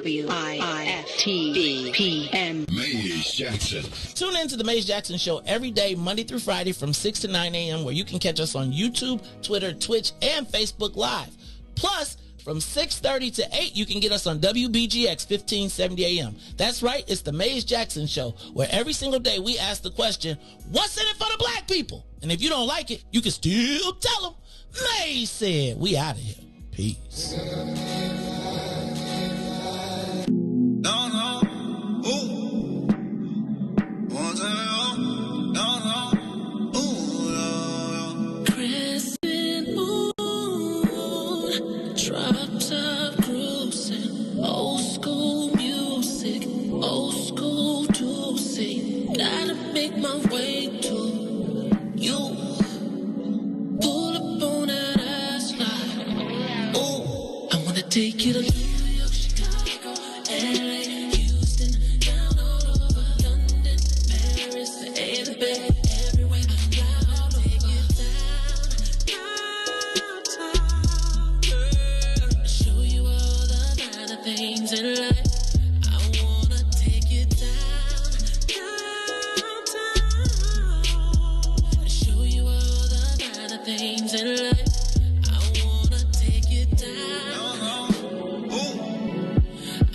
WIFTBPM. Maze Jackson. Tune in to the Maze Jackson Show every day, Monday through Friday from 6 to 9 a.m. where you can catch us on YouTube, Twitter, Twitch, and Facebook Live. Plus, from 6:30 to 8, you can get us on WBGX 1570 a.m. That's right, it's the Maze Jackson Show, where every single day we ask the question, what's in it for the black people? And if you don't like it, you can still tell them. Maze said, we out of here. Peace. Crescent moon, drop top cruising, old school music, old school juicy. Gotta make my way to you. Pull up on that ass like, oh, I wanna take you to New York, Chicago, LA, Houston, down all over London, Paris, the A, the Bay, everywhere. I'll take you downtown, girl. Show you all the kind of things in life. I wanna take you downtown, show you all the kind of things in life. I wanna take you down.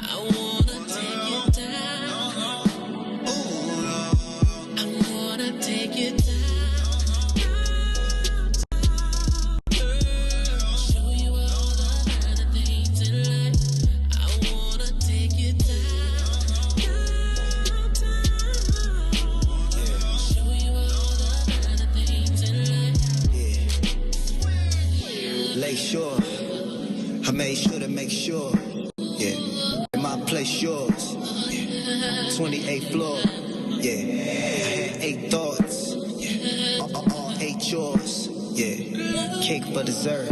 I wanna take you down. I wanna take you down. Show you all the kind of things in life. I wanna take you down. Show you all the kind of things in life. Lay sure, I made sure to make sure, yeah, in my place yours, yeah, 28th floor, yeah, I had 8 thoughts, yeah, all 8 yours, yeah, cake for dessert,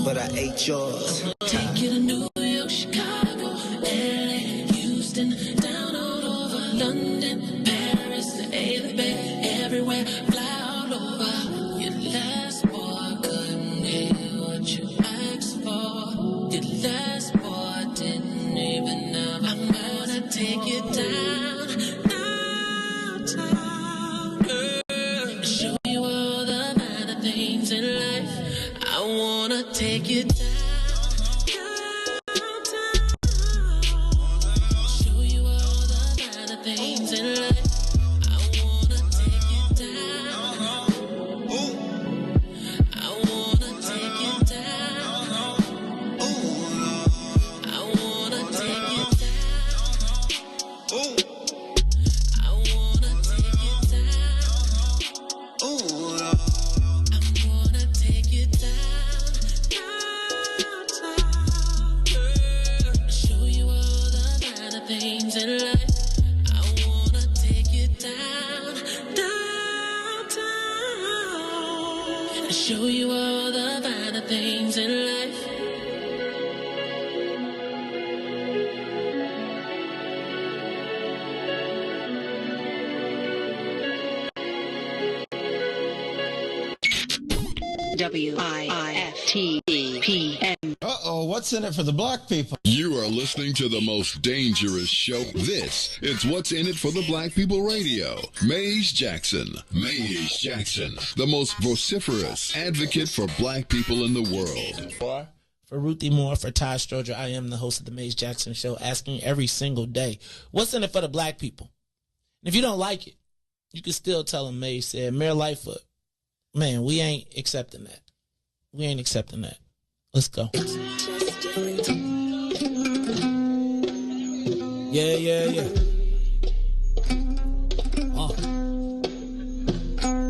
but I ate yours. Take you to New York, Chicago, LA, Houston, down all over London, Paris, the A, the Bay, everywhere. Fly all over. Your last boy couldn't get what you asked for. Your last boy didn't even know. I'm gonna take you down, downtown, girl. Show you all the kind of things in life. I wanna take you down. Show you all the kind of things in life. I wanna take you down. I wanna take you down. I wanna take you down. I wanna take you down. I'm gonna take you down, downtown, girl. Show you all the kind of things in life. I wanna take you down, downtown. Show you all the kind of things in life. WIFTBPM. Uh-oh, what's in it for the black people? You are listening to the most dangerous show. This is What's in It for the Black People Radio. Maze Jackson. Maze Jackson, the most vociferous advocate for black people in the world. For Ruthie Moore, for Ty Stroger, I am the host of the Maze Jackson Show, asking every single day, what's in it for the black people? And if you don't like it, you can still tell them Maze said, Mayor Lightfoot, man, we ain't accepting that. We ain't accepting that. Let's go. Yeah.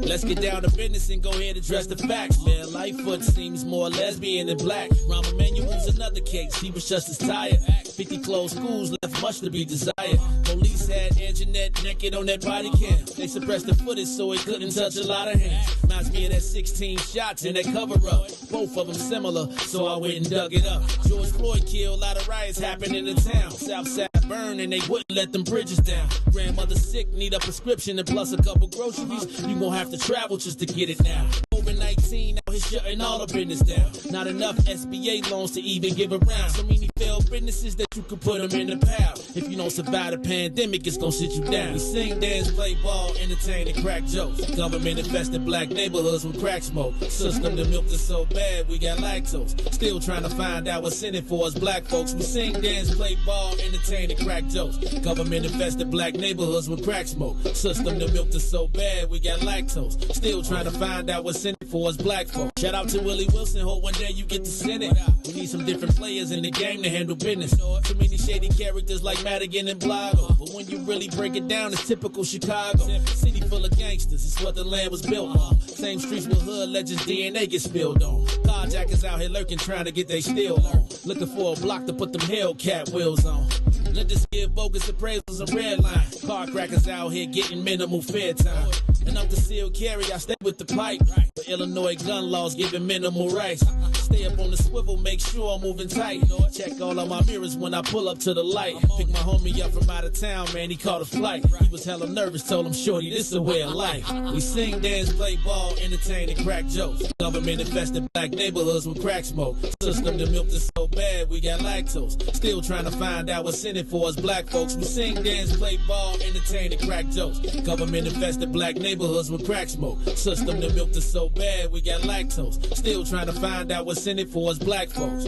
Let's get down to business and go ahead and address the facts. Man, Lightfoot seems more lesbian than black. Rahm Emanuel's another case. He was just as tired. 50 closed schools left much to be desired. Police had Anjanette naked on that body cam. They suppressed the footage so it couldn't touch a lot of hands. Reminds me of that 16 shots in that cover up. Both of them similar, so I went and dug it up. George Floyd killed, a lot of riots happened in the town. Southside burned and they wouldn't let them bridges down. Grandmother sick, need a prescription and plus a couple groceries. You gon' have to travel just to get it now. COVID-19 out here shutting all the business down. Not enough SBA loans to even give around. So many failed businesses that you could put them in the pile. If you don't survive the pandemic, it's gonna sit you down. We sing, dance, play ball, entertain, and crack jokes. Government infested black neighborhoods with crack smoke. System that milked us so bad, we got lactose. Still trying to find out what's in it for us black folks. We sing, dance, play ball, entertain, and crack jokes. Government infested black neighborhoods with crack smoke. System that milked us so bad, we got lactose. Still trying to find out what's in it for us black folks. Shout out to Willie Wilson, hope one day you get to send it. We need some different players in the game to handle business. Too many shady characters like Madigan and Blago. But when you really break it down, it's typical Chicago. City full of gangsters, it's what the land was built on. Same streets with hood legends, DNA get spilled on. Carjackers out here lurking, trying to get they steal on. Looking for a block to put them Hellcat wheels on. Let this give bogus appraisals a red line. Car crackers out here getting minimal fair time. And I'm concealed carry, I stay with the pipe. But Illinois gun laws giving minimal rights. Stay up on the swivel, make sure I'm moving tight. Check all of my mirrors when I pull up to the light. Pick my homie up from out of town, man, he caught a flight. He was hella nervous, told him, shorty, this a way of life. We sing, dance, play ball, entertain, and crack jokes. Government infested black neighborhoods with crack smoke. System that milked us so bad, we got lactose. Still trying to find out what's in it for us black folks. We sing, dance, play ball, entertain, and crack jokes. Government infested black neighborhoods with crack smoke. System that milked us so bad, we got lactose. Still trying to find out what's in it for us black folks.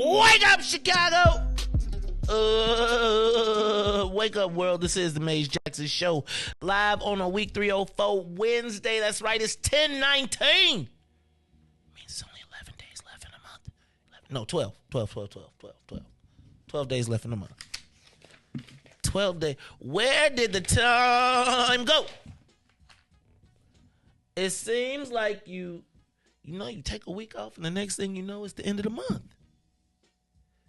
Wake up, Chicago! Wake up, world. This is the Maze Jackson Show. Live on a week 304 Wednesday. That's right, it's 10/19. Means it's only 11 days left in a month. No, 12 days left in a month. 12 days. Where did the time go? It seems like you take a week off and the next thing you know, it's the end of the month.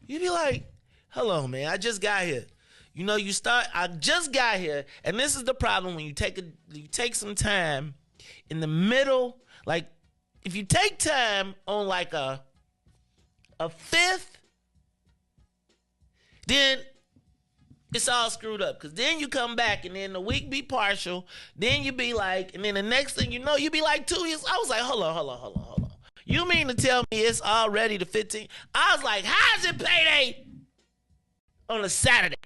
You be like, hello, man, I just got here. I just got here, and this is the problem when you take some time in the middle. Like, if you take time on like a fifth, then it's all screwed up. Because then you come back, and then the week be partial. Then you be like, and then the next thing you know, you be like 2 years. I was like, hold on. You mean to tell me it's already the 15th? I was like, how is it payday on a Saturday?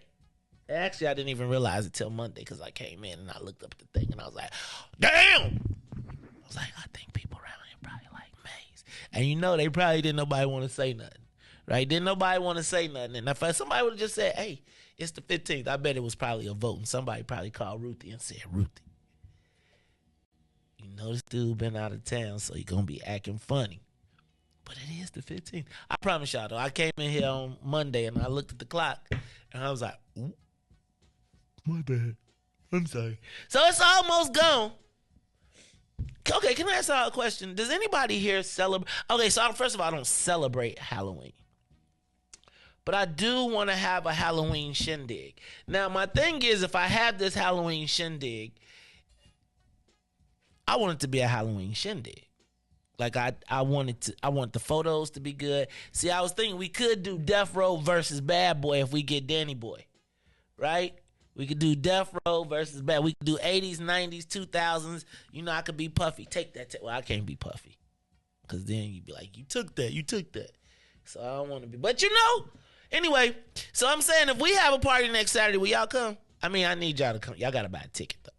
Actually, I didn't even realize it till Monday because I came in and I looked up at the thing and I was like, damn! I was like, I think people around here probably like Maze. And they probably didn't nobody want to say nothing, right? Didn't nobody want to say nothing. And if somebody would have just said, hey, it's the 15th, I bet it was probably a vote. And somebody probably called Ruthie and said, Ruthie, this dude been out of town, so he gonna be acting funny. But it is the 15th. I promise y'all, though, I came in here on Monday and I looked at the clock and I was like, ooh, my bad. I'm sorry. So it's almost gone. Okay, can I ask y'all a question? Does anybody here celebrate? Okay, so first of all, I don't celebrate Halloween. But I do want to have a Halloween shindig. Now, my thing is, if I have this Halloween shindig, I want it to be a Halloween shindig. Like I want the photos to be good. See, I was thinking we could do Death Row versus Bad Boy if we get Danny Boy, right? We could do Death Row versus Bad. We could do 80s, 90s, 2000s. I could be Puffy. Take that. Well, I can't be Puffy, because then you'd be like, you took that. So I don't want to be. But anyway. So I'm saying if we have a party next Saturday, will y'all come? I mean, I need y'all to come. Y'all gotta buy a ticket though.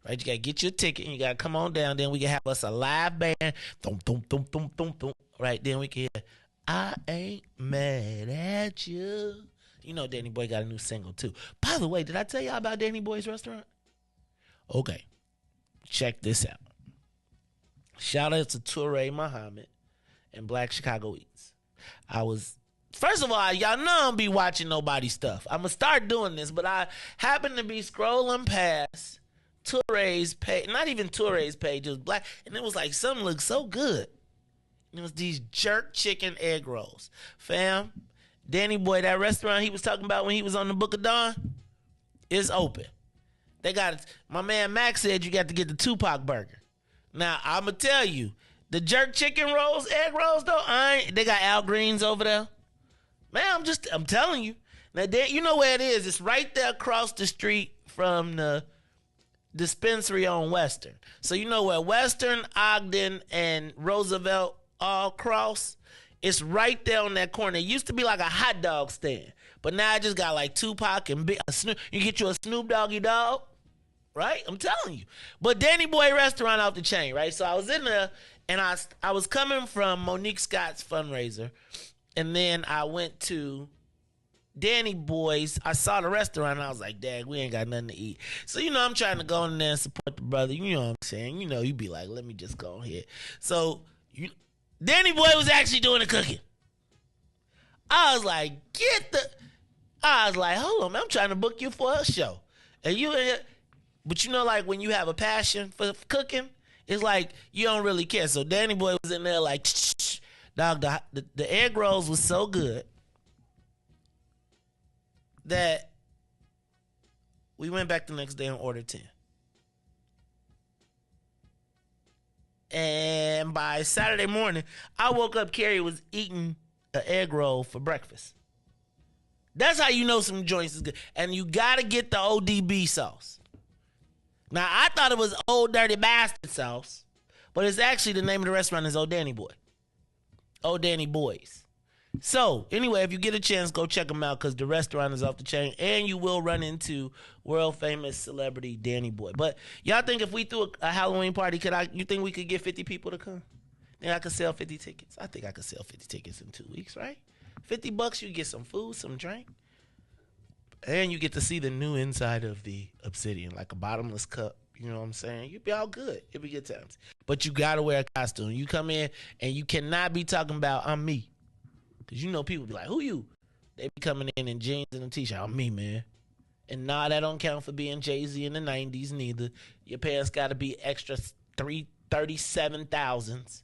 Right, you gotta get your ticket and you gotta come on down. Then we can have us a live band. Thump, thump, thump, thump, thump, thump. Right, then we can hear I Ain't Mad at You. Danny Boy got a new single too. By the way, did I tell y'all about Danny Boy's restaurant? Okay, check this out. Shout out to Toure Muhammad and Black Chicago Eats. First of all, y'all know I don't be watching nobody's stuff. I'm gonna start doing this, but I happen to be scrolling past Toure's page, not even Toure's page, it was Black, and it was like something looked so good. It was these jerk chicken egg rolls. Fam, Danny Boy, that restaurant he was talking about when he was on the Book of Dawn, is open. They got, my man Max said you got to get the Tupac burger. Now, I'm going to tell you, the jerk chicken rolls, egg rolls, though, they got Al Greens over there. Man, I'm telling you. Now, you know where it is. It's right there across the street from the dispensary on Western. So you know where Western, Ogden, and Roosevelt all cross? It's right there on that corner. It used to be like a hot dog stand. But now I just got like Tupac and you get you a Snoop Doggy Dog, right? I'm telling you. But Danny Boy restaurant off the chain, right? So I was in there, and I was coming from Monique Scott's fundraiser, and then I went to Danny Boy's. I saw the restaurant, and I was like, dang, we ain't got nothing to eat. So, you know, I'm trying to go in there and support the brother. You know what I'm saying? You know, you be like, let me just go ahead. So, Danny Boy was actually doing the cooking. I was like, hold on, man, I'm trying to book you for a show. And but you know, like when you have a passion for cooking, it's like you don't really care. So Danny Boy was in there like, dog, the egg rolls was so good that we went back the next day and ordered 10. And by Saturday morning, I woke up, Carrie was eating an egg roll for breakfast. That's how you know some joints is good. And you got to get the ODB sauce. Now, I thought it was Old Dirty Bastard sauce, but it's actually the name of the restaurant is Old Danny Boy. Old Danny Boys. So, anyway, if you get a chance, go check them out because the restaurant is off the chain and you will run into world-famous celebrity Danny Boy. But y'all think if we threw a Halloween party, you think we could get 50 people to come? Think I could sell 50 tickets? I think I could sell 50 tickets in 2 weeks, right? $50, you get some food, some drink, and you get to see the new inside of the Obsidian, like a bottomless cup. You know what I'm saying? You'd be all good. It'd be good times. But you got to wear a costume. You come in, and you cannot be talking about, I'm me. Because you know people be like, who you? They be coming in jeans and a t-shirt. I'm me, man. And nah, that don't count for being Jay-Z in the 90s neither. Your pants got to be extra 37,000s.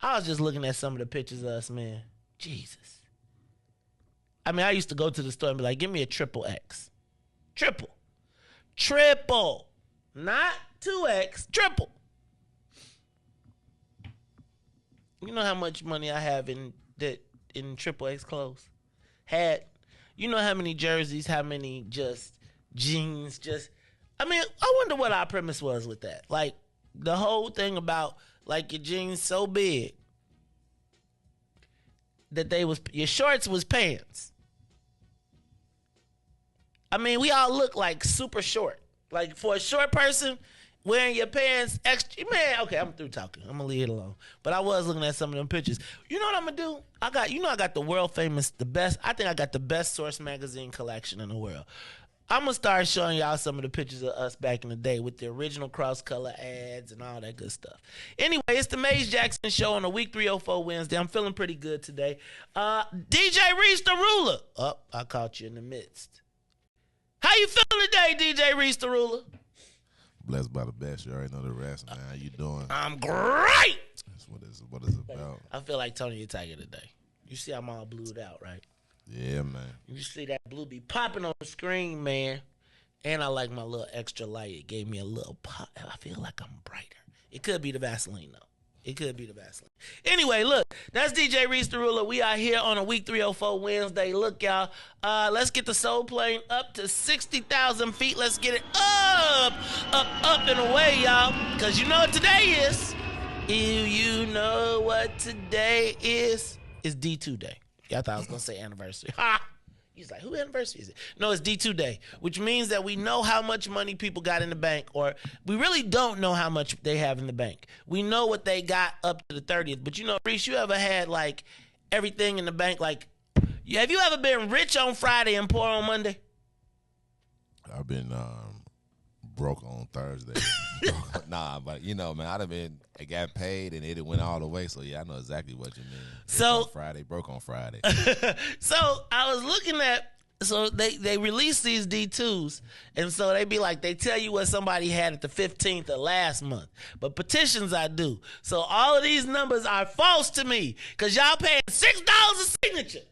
I was just looking at some of the pictures of us, man. Jesus. I mean, I used to go to the store and be like, give me a XXX. Triple. Not 2X, triple. You know how much money I have in XXX clothes? You know how many jerseys, how many just jeans, I mean, I wonder what our premise was with that. Like, the whole thing about, like, your jeans so big that your shorts was pants. I mean, we all look like super short. Like, for a short person, wearing your pants extra, man, okay, I'm through talking. I'm going to leave it alone. But I was looking at some of them pictures. You know what I'm going to do? I got the world famous, I think I got the best Source magazine collection in the world. I'm going to start showing y'all some of the pictures of us back in the day with the original cross-color ads and all that good stuff. Anyway, it's the Maze Jackson Show on a Week 304 Wednesday. I'm feeling pretty good today. DJ Riis the Ruler. Oh, I caught you in the midst. How you feeling today, DJ Riis the Ruler? Blessed by the best. You already know the rest, man. How you doing? I'm great. That's what it's about. I feel like Tony the Tiger today. You see I'm all blued out, right? Yeah, man. You see that blue be popping on the screen, man. And I like my little extra light. It gave me a little pop. I feel like I'm brighter. It could be the Vaseline, though. It could be the Vaseline. Anyway, look, that's DJ Riis the Ruler. We are here on a Week 304 Wednesday. Look, y'all, let's get the soul plane up to 60,000 feet. Let's get it up and away, y'all. Because you know what today is. You know what today is? It's D2 Day. Y'all thought I was going to say anniversary. Ha! He's like, who anniversary is it? No, it's D2 Day, which means that we know how much money people got in the bank, or we really don't know how much they have in the bank. We know what they got up to the 30th. But you know, Riis, you ever had like everything in the bank? Like, have you ever been rich on Friday and poor on Monday? I've been broke on Thursday. Nah, but you know, man, I got paid and it went all the way. So yeah, I know exactly what you mean. So broke on Friday. So I was looking at, so they release these D2s, and so they tell you what somebody had at the 15th of last month. But petitions I do. So all of these numbers are false to me because y'all paying $6 a signature.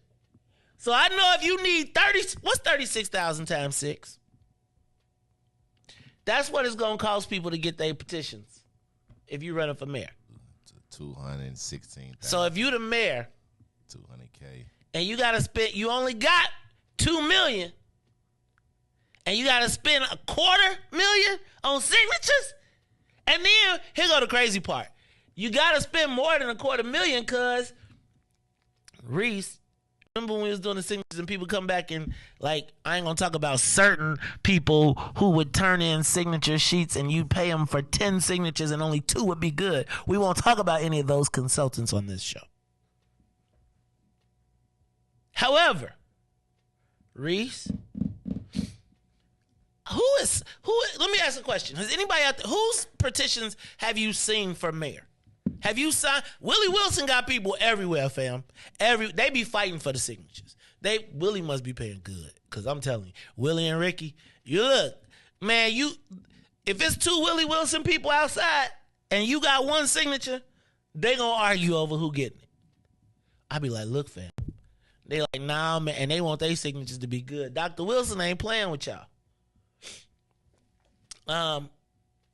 So I know if you need what's 36,000 times 6? That's what it's gonna cost people to get their petitions if you running for mayor. 216,000. So if you the mayor, 200K, and you gotta spend, you only got $2 million, and you gotta spend $250,000 on signatures, and then here go the crazy part: you gotta spend more than $250,000 because Riis. Remember when we was doing the signatures and people come back and, like, I ain't gonna talk about certain people who would turn in signature sheets and you pay them for 10 signatures and only 2 would be good. We won't talk about any of those consultants on this show. However, Riis, let me ask a question. Has anybody out there, whose petitions have you seen for mayor? Have you signed? Willie Wilson got people everywhere, fam. They be fighting for the signatures. Willie must be paying good, because I'm telling you, Willie and Ricky, you look, man, if it's 2 Willie Wilson people outside and you got 1 signature, they gonna argue over who getting it. I be like, look, fam. They like, nah, man, and they want their signatures to be good. Dr. Wilson ain't playing with y'all.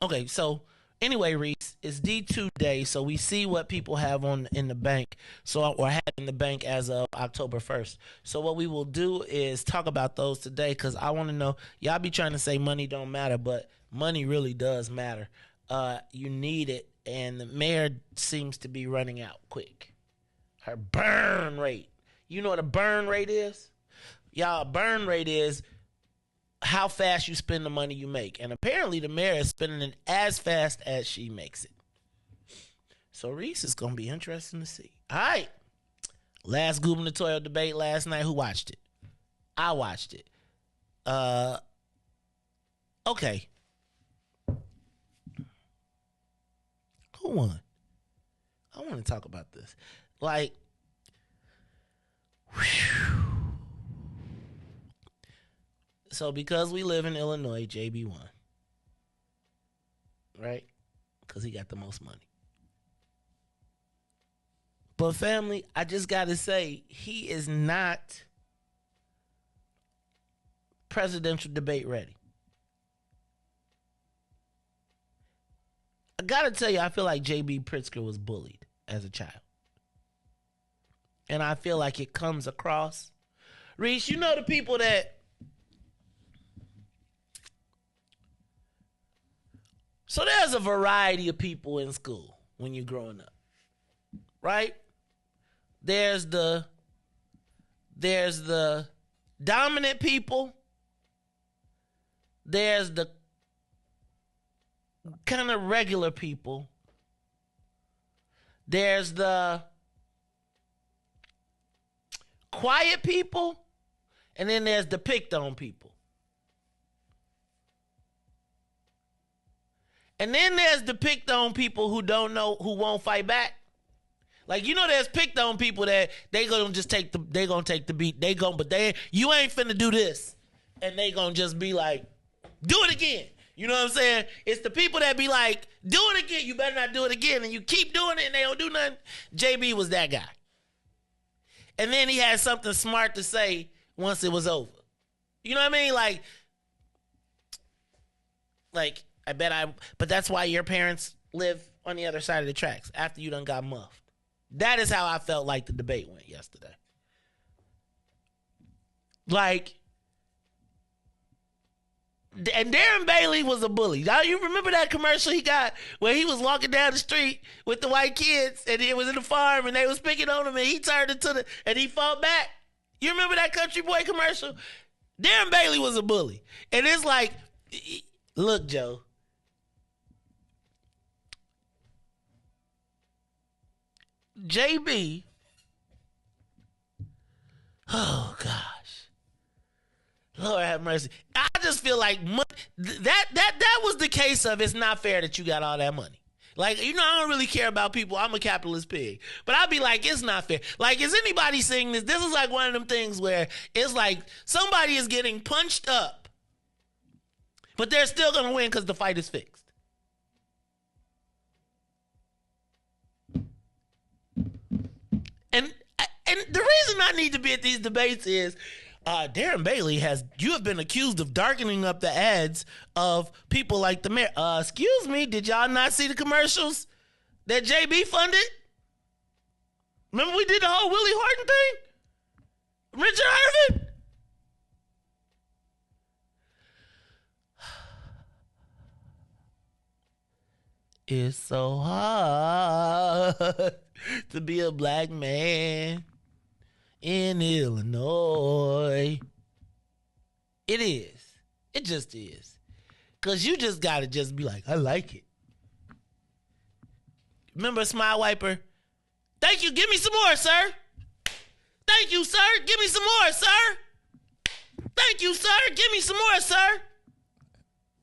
Okay, so anyway, Riis, it's D2 day, so we see what people have in the bank, or had in the bank as of October 1st. So what we will do is talk about those today, because I want to know, y'all be trying to say money don't matter, but money really does matter. You need it, and the mayor seems to be running out quick. Her burn rate. You know what a burn rate is? Y'all, a burn rate is how fast you spend the money you make. And apparently the mayor is spending it as fast as she makes it. So Riis is going to be interesting to see. All right. Last gubernatorial debate last night. Who watched it? I watched it. Okay. Who won? I want to talk about this. Like, whew. So because we live in Illinois, JB won. Right? Because he got the most money. But family, I just got to say, he is not presidential debate ready. I got to tell you, I feel like JB Pritzker was bullied as a child. And I feel like it comes across. Riis, you know the people that... So there's a variety of people in school when you're growing up, right? There's the dominant people. There's the kind of regular people. There's the quiet people. And then there's the picked on people. And then there's the picked on people who don't know, who won't fight back. Like, you know, there's picked on people that they gonna take the beat. But you ain't finna do this. And they gonna just be like, do it again. You know what I'm saying? It's the people that be like, do it again. You better not do it again. And you keep doing it and they don't do nothing. JB was that guy. And then he had something smart to say once it was over. You know what I mean? Like, but that's why your parents live on the other side of the tracks after you done got muffed. That is how I felt like the debate went yesterday. Like, and Darren Bailey was a bully. Now, you remember that commercial he got where he was walking down the street with the white kids and it was in the farm and they was picking on him and he turned and he fought back? You remember that Country Boy commercial? Darren Bailey was a bully. And it's like, look, Joe. JB, oh gosh, Lord have mercy. I just feel like that was the case of it's not fair that you got all that money. Like, you know, I don't really care about people. I'm a capitalist pig. But I'd be like, it's not fair. Like, is anybody seeing this? This is like one of them things where it's like somebody is getting punched up, but they're still going to win because the fight is fixed. And the reason I need to be at these debates is Darren Bailey you have been accused of darkening up the ads of people like the mayor. Excuse me, did y'all not see the commercials that JB funded? Remember we did the whole Willie Horton thing? Richard Irvin? It's so hard to be a black man in Illinois. It is. It just is. Because you just got to just be like, I like it. Remember Smile Wiper? Thank you. Give me some more, sir. Thank you, sir. Give me some more, sir. Thank you, sir. Give me some more, sir.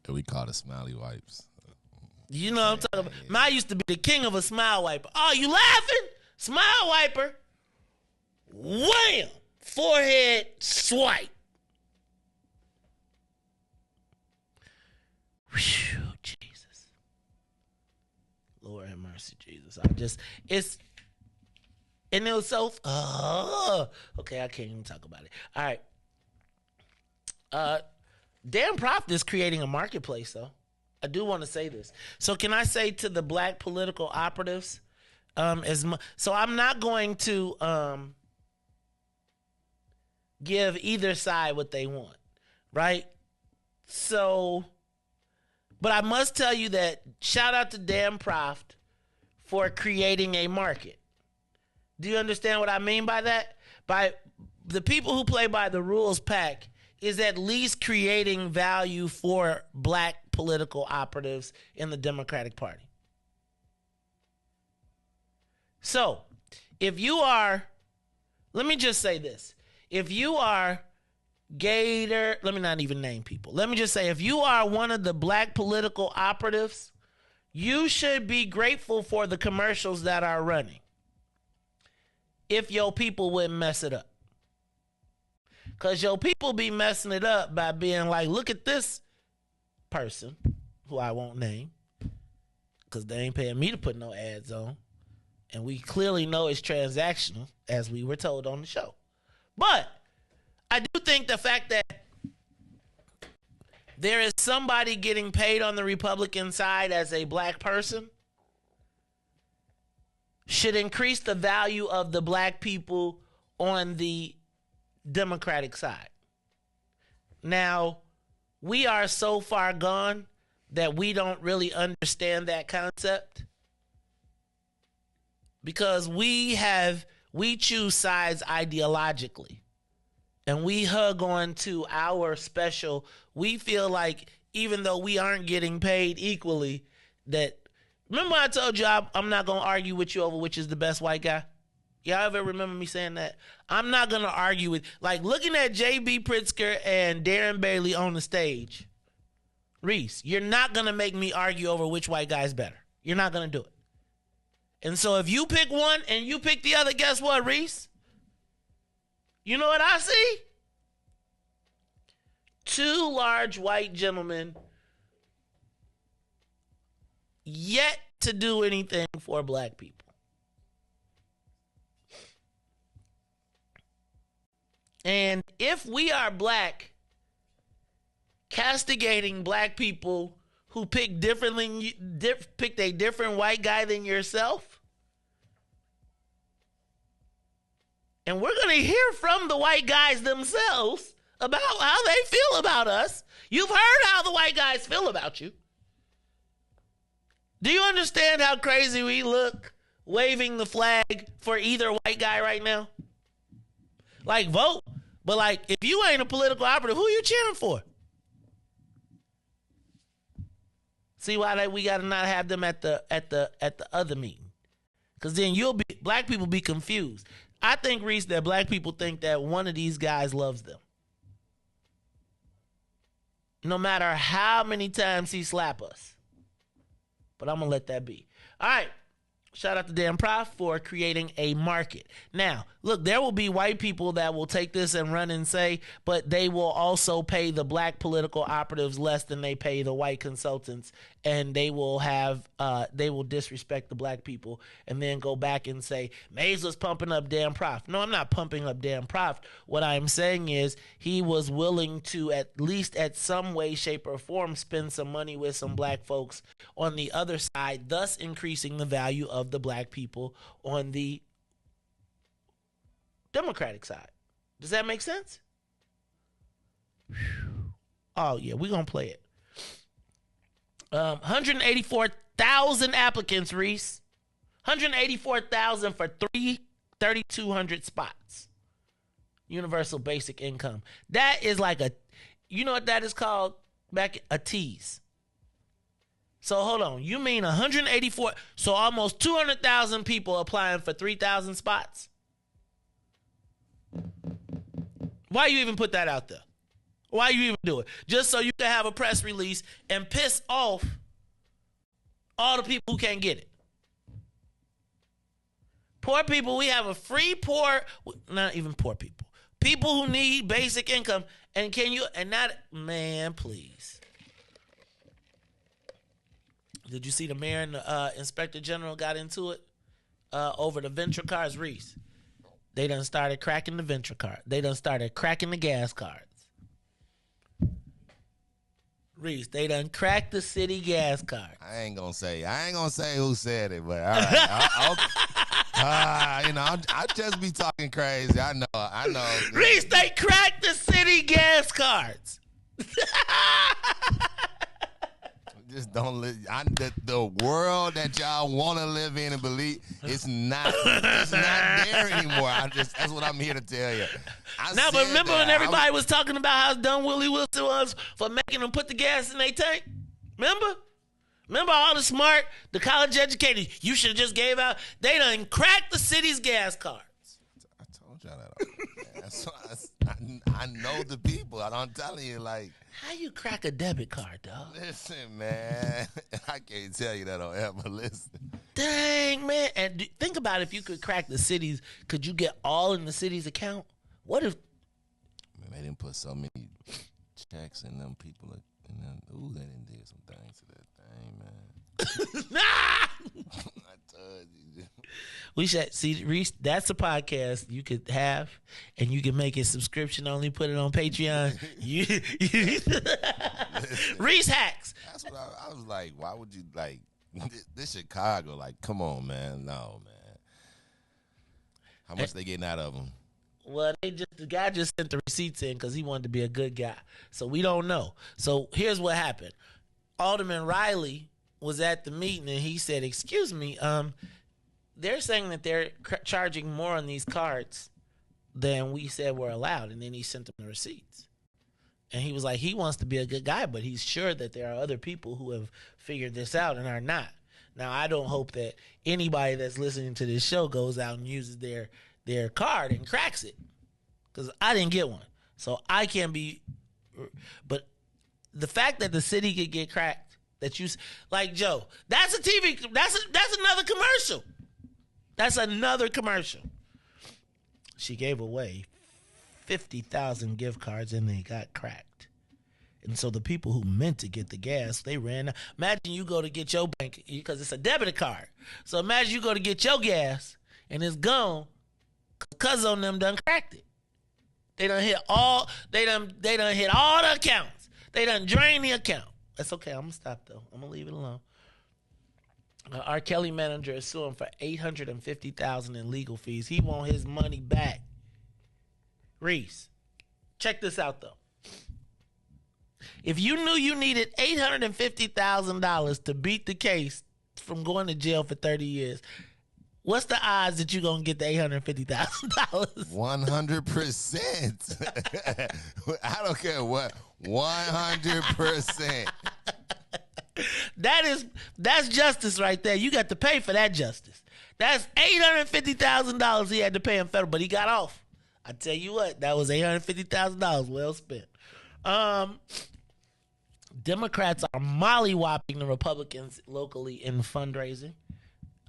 We call it Smiley Wipes. You know what I'm talking about. Ma used to be the king of a smile wiper. Oh, you laughing? Smile wiper. Wham! Forehead swipe. Whew, Jesus. Lord have mercy, Jesus. And it was so, okay, I can't even talk about it. All right. Dan Proft is creating a marketplace, though. I do want to say this. So can I say to the black political operatives, so I'm not going to give either side what they want, right? So, but I must tell you that shout out to Dan Proft for creating a market. Do you understand what I mean by that? By the people who play by the rules pack is at least creating value for black political operatives in the Democratic Party. So, if you are, let me just say this. If you are Gator, let me not even name people. Let me just say, if you are one of the black political operatives, you should be grateful for the commercials that are running. If your people wouldn't mess it up. Because your people be messing it up by being like, look at this person, who I won't name, because they ain't paying me to put no ads on. And we clearly know it's transactional, as we were told on the show. But I do think the fact that there is somebody getting paid on the Republican side as a black person should increase the value of the black people on the Democratic side. Now, we are so far gone that we don't really understand that concept because we choose sides ideologically and we hug on to our special. We feel like even though we aren't getting paid equally, that remember I told you I'm not going to argue with you over which is the best white guy? Y'all ever remember me saying that? I'm not going to argue with, like, looking at J.B. Pritzker and Darren Bailey on the stage. Riis, you're not going to make me argue over which white guy is better. You're not going to do it. And so if you pick one and you pick the other, guess what, Riis? You know what I see? Two large white gentlemen yet to do anything for black people. And if we are black, castigating black people who picked a different white guy than yourself, and we're going to hear from the white guys themselves about how they feel about us. You've heard how the white guys feel about you. Do you understand how crazy we look waving the flag for either white guy right now? Like, vote. But like, if you ain't a political operative, who are you cheering for? See why we gotta not have them at the other meeting, because then black people be confused. I think, Riis, that black people think that one of these guys loves them, no matter how many times he slap us. But I'm gonna let that be. All right. Shout out to Dan Proft for creating a market. Now, Look, there will be white people that will take this and run and say, but they will also pay the black political operatives less than they pay the white consultants, and they will disrespect the black people, and then go back and say, Mays was pumping up Dan Proft. No, I'm not pumping up Dan Proft. What I'm saying is he was willing to, at least at some way, shape, or form, spend some money with some black folks on the other side, thus increasing the value of the black people on the Democratic side. Does that make sense? Oh, yeah, we're going to play it. 184,000 applicants, Riis. 184,000 for 3,200 spots. Universal basic income. That is like you know what that is called? A tease. So hold on. You mean 184, so almost 200,000 people applying for 3,000 spots? Why you even put that out there? Why you even do it? Just so you can have a press release and piss off all the people who can't get it. Poor people, we have a free not even poor people. People who need basic income. And man, please. Did you see the mayor and the inspector general got into it over the venture cars, Riis? They done started cracking the venture card. They done started cracking the gas cards. Riis, they done cracked the city gas card. I ain't gonna say who said it, but all right. I just be talking crazy. I know. Riis, they cracked the city gas cards. Just don't live. The world that y'all want to live in and believe, it's not there anymore. That's what I'm here to tell you. But remember when everybody was talking about how dumb Willie Wilson was for making them put the gas in their tank? Remember all the college educated, you should have just gave out. They done cracked the city's gas cards. I told y'all that. I know the people. I'm telling you, like. How you crack a debit card, dog? Listen, man. I can't tell you that on air, but listen. Dang, man. And think about if you could crack the cities, could you get all in the city's account? What if... Man, they didn't put so many checks in them people. Ooh, they didn't do some things to that thing, man. I told you. We should see, Riis, that's a podcast you could have, and you can make it subscription only, put it on Patreon. Riis hacks. That's what I was like. Why would you, like, this Chicago, like, come on, man. No, man. How much they getting out of them? Well, the guy just sent the receipts in because he wanted to be a good guy. So we don't know. So here's what happened. Alderman Riley was at the meeting, and he said, excuse me, they're saying that they're charging more on these cards than we said were allowed. And then he sent them the receipts. And he was like, he wants to be a good guy, but he's sure that there are other people who have figured this out and are not. Now, I don't hope that anybody that's listening to this show goes out and uses their card and cracks it, because I didn't get one. So I can't be, but the fact that the city could get cracked, that you, like Joe, that's a TV, that's another commercial. That's another commercial. She gave away 50,000 gift cards and they got cracked. And so the people who meant to get the gas, they ran. Imagine you go to get your bank, because it's a debit card. So imagine you go to get your gas and it's gone. Cuz on them done cracked it. They done hit all the accounts. They done drained the account. That's okay. I'm gonna stop though. I'm gonna leave it alone. R. Kelly manager is suing for $850,000 in legal fees. He want his money back. Riis, check this out though. If you knew you needed $850,000 to beat the case from going to jail for 30 years, what's the odds that you're going to get the $850,000? 100%. I don't care what. 100%. That's justice right there. You got to pay for that justice. That's $850,000 he had to pay in federal, but he got off. I tell you what, that was $850,000 well spent. Democrats are mollywopping the Republicans locally in fundraising.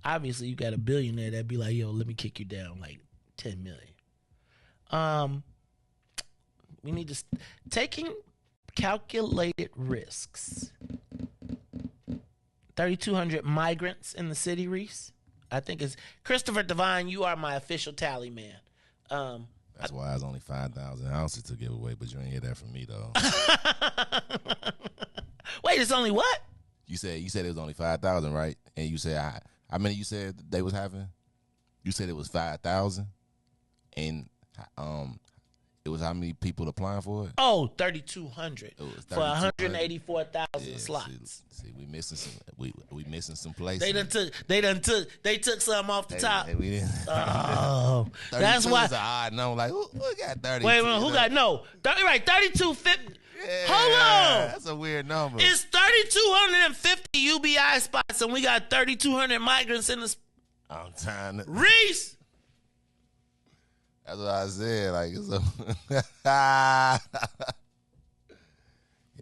Obviously, you got a billionaire that'd be like, yo, let me kick you down like 10 million. We need to taking calculated risks. 3,200 migrants in the city, Riis. I think it's Christopher Devine. You are my official tally man. That's why it's only 5,000 ounces to give away, but you ain't hear that from me though. Wait, it's only what? You said it was only 5,000, right? And you said how many you said they was having? You said it was 5,000, and it was how many people applying for it? Oh, 3,200 for 184,000 yeah, slots. See, we missing some. We missing some places. They took some off the top. We didn't. Oh, that's why. Is an odd number. Like who got 30? Wait, who got no? 3250. Yeah, Hold on. That's a weird number. It's 3,250 UBI spots, and we got 3,200 migrants in the. I'm trying to. Riis. That's what I said. Like, it's a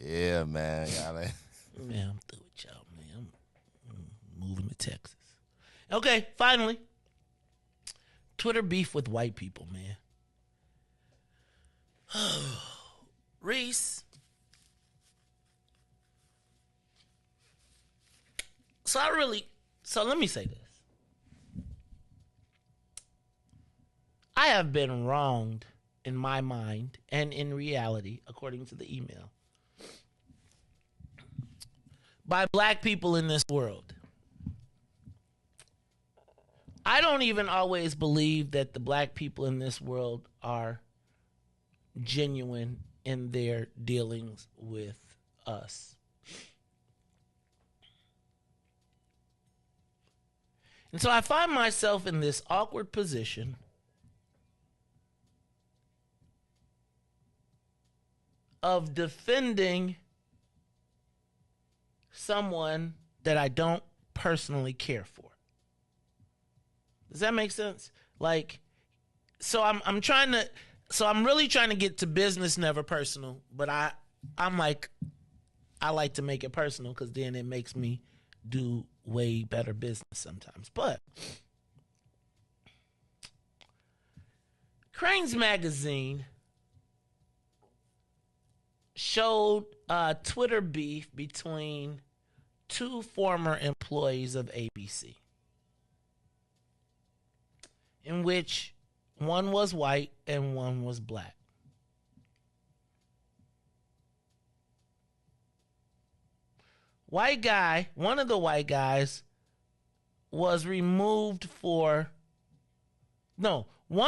yeah, man. Man, I'm through with y'all, man. I'm moving to Texas. Okay, finally. Twitter beef with white people, man. Riis. So let me say this. I have been wronged in my mind and in reality, according to the email, by black people in this world. I don't even always believe that the black people in this world are genuine in their dealings with us. And so I find myself in this awkward position of defending someone that I don't personally care for. Does that make sense? Like, so I'm really trying to get to business, never personal, but I'm like, I like to make it personal because then it makes me do way better business sometimes. But Crane's Magazine showed Twitter beef between two former employees of ABC, in which one was white and one was black. One of the white guys was removed one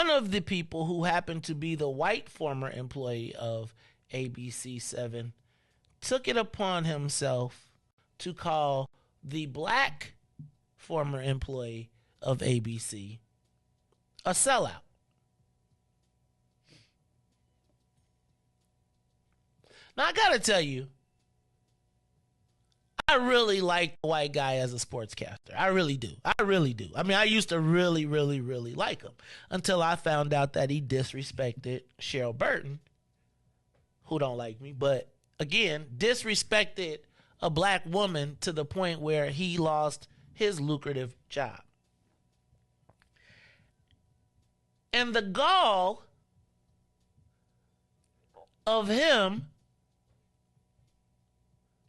of the people who happened to be the white former employee of ABC7 took it upon himself to call the black former employee of ABC a sellout. Now, I gotta tell you, I really like the white guy as a sportscaster. I really do. I mean, I used to really, really, really like him until I found out that he disrespected Cheryl Burton, who don't like me, but again, disrespected a black woman to the point where he lost his lucrative job. And the gall of him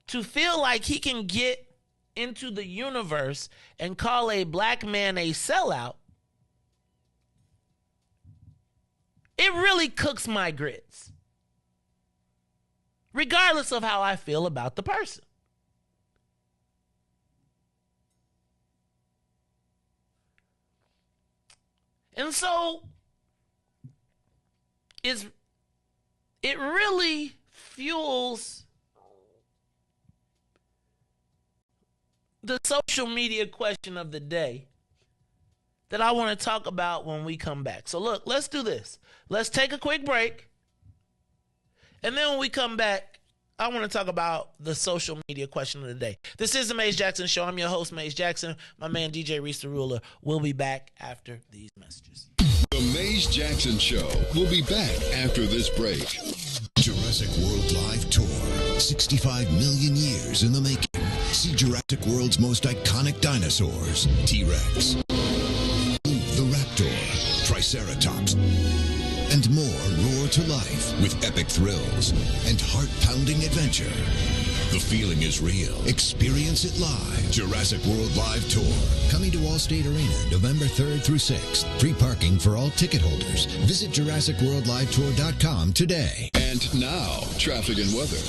to feel like he can get into the universe and call a black man a sellout, it really cooks my grits, regardless of how I feel about the person. And so it really fuels the social media question of the day that I want to talk about when we come back. So look, let's do this. Let's take a quick break. And then when we come back, I want to talk about the social media question of the day. This is the Maze Jackson Show. I'm your host, Maze Jackson. My man, DJ Riis the Ruler, will be back after these messages. The Maze Jackson Show will be back after this break. Jurassic World Live Tour. 65 million years in the making. See Jurassic World's most iconic dinosaurs. T-Rex. The Raptor. triceratops, and more roar to life with epic thrills and heart-pounding adventure. The feeling is real. Experience it live. Jurassic World Live Tour. Coming to Allstate Arena November 3rd through 6th. Free parking for all ticket holders. Visit JurassicWorldLiveTour.com today. And now, traffic and weather.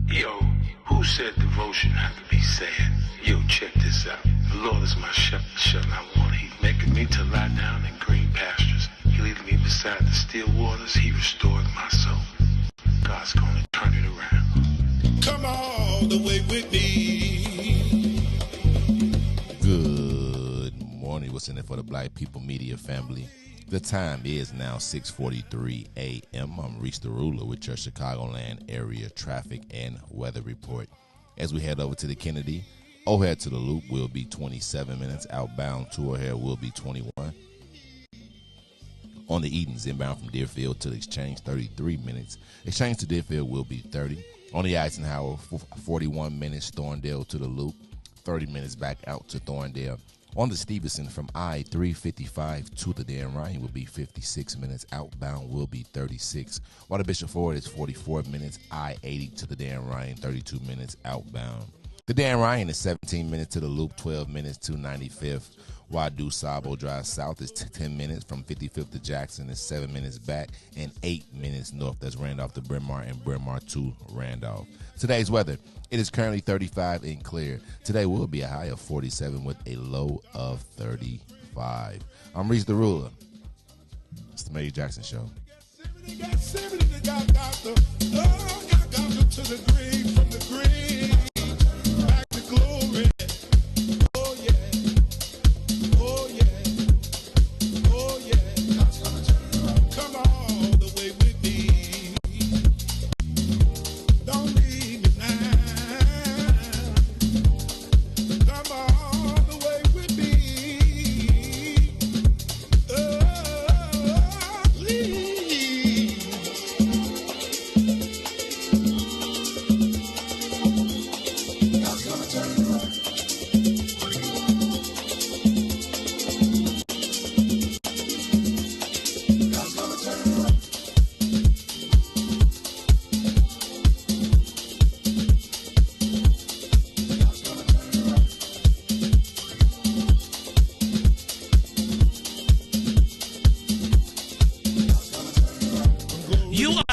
Yo, who said devotion had to be sad? Yo, check this out. The Lord is my shepherd, I want. He's making me to lie down in green pastures. He leads me beside the still waters. He restored my soul. God's gonna turn it around. Come all the way with me. Good morning. What's in it for the Black People Media family? The time is now 6:43 a.m. I'm Riis the Ruler with your Chicagoland area traffic and weather report. As we head over to the Kennedy, O'Hare to the Loop will be 27 minutes. Outbound to O'Hare will be 21. On the Edens, inbound from Deerfield to the Exchange, 33 minutes. Exchange to Deerfield will be 30. On the Eisenhower, 41 minutes. Thorndale to the Loop, 30 minutes back out to Thorndale. On the Stevenson from I-355 to the Dan Ryan will be 56 minutes. Outbound will be 36. While the Bishop Ford is 44 minutes. I-80 to the Dan Ryan, 32 minutes outbound. The Dan Ryan is 17 minutes to the Loop, 12 minutes to 95th. While DuSable Drive South is 10 minutes from 55th to Jackson, is 7 minutes back, and 8 minutes north. That's Randolph to Bryn Mawr and Bryn Mawr to Randolph. Today's weather, it is currently 35 and clear. Today will be a high of 47 with a low of 35. I'm Riis the Ruler. It's the Mayor Jackson Show. Back to glory. Oh yeah. Oh yeah. Oh yeah. Come all the way with me. Don't leave me now. Come all the way with me. Oh, please.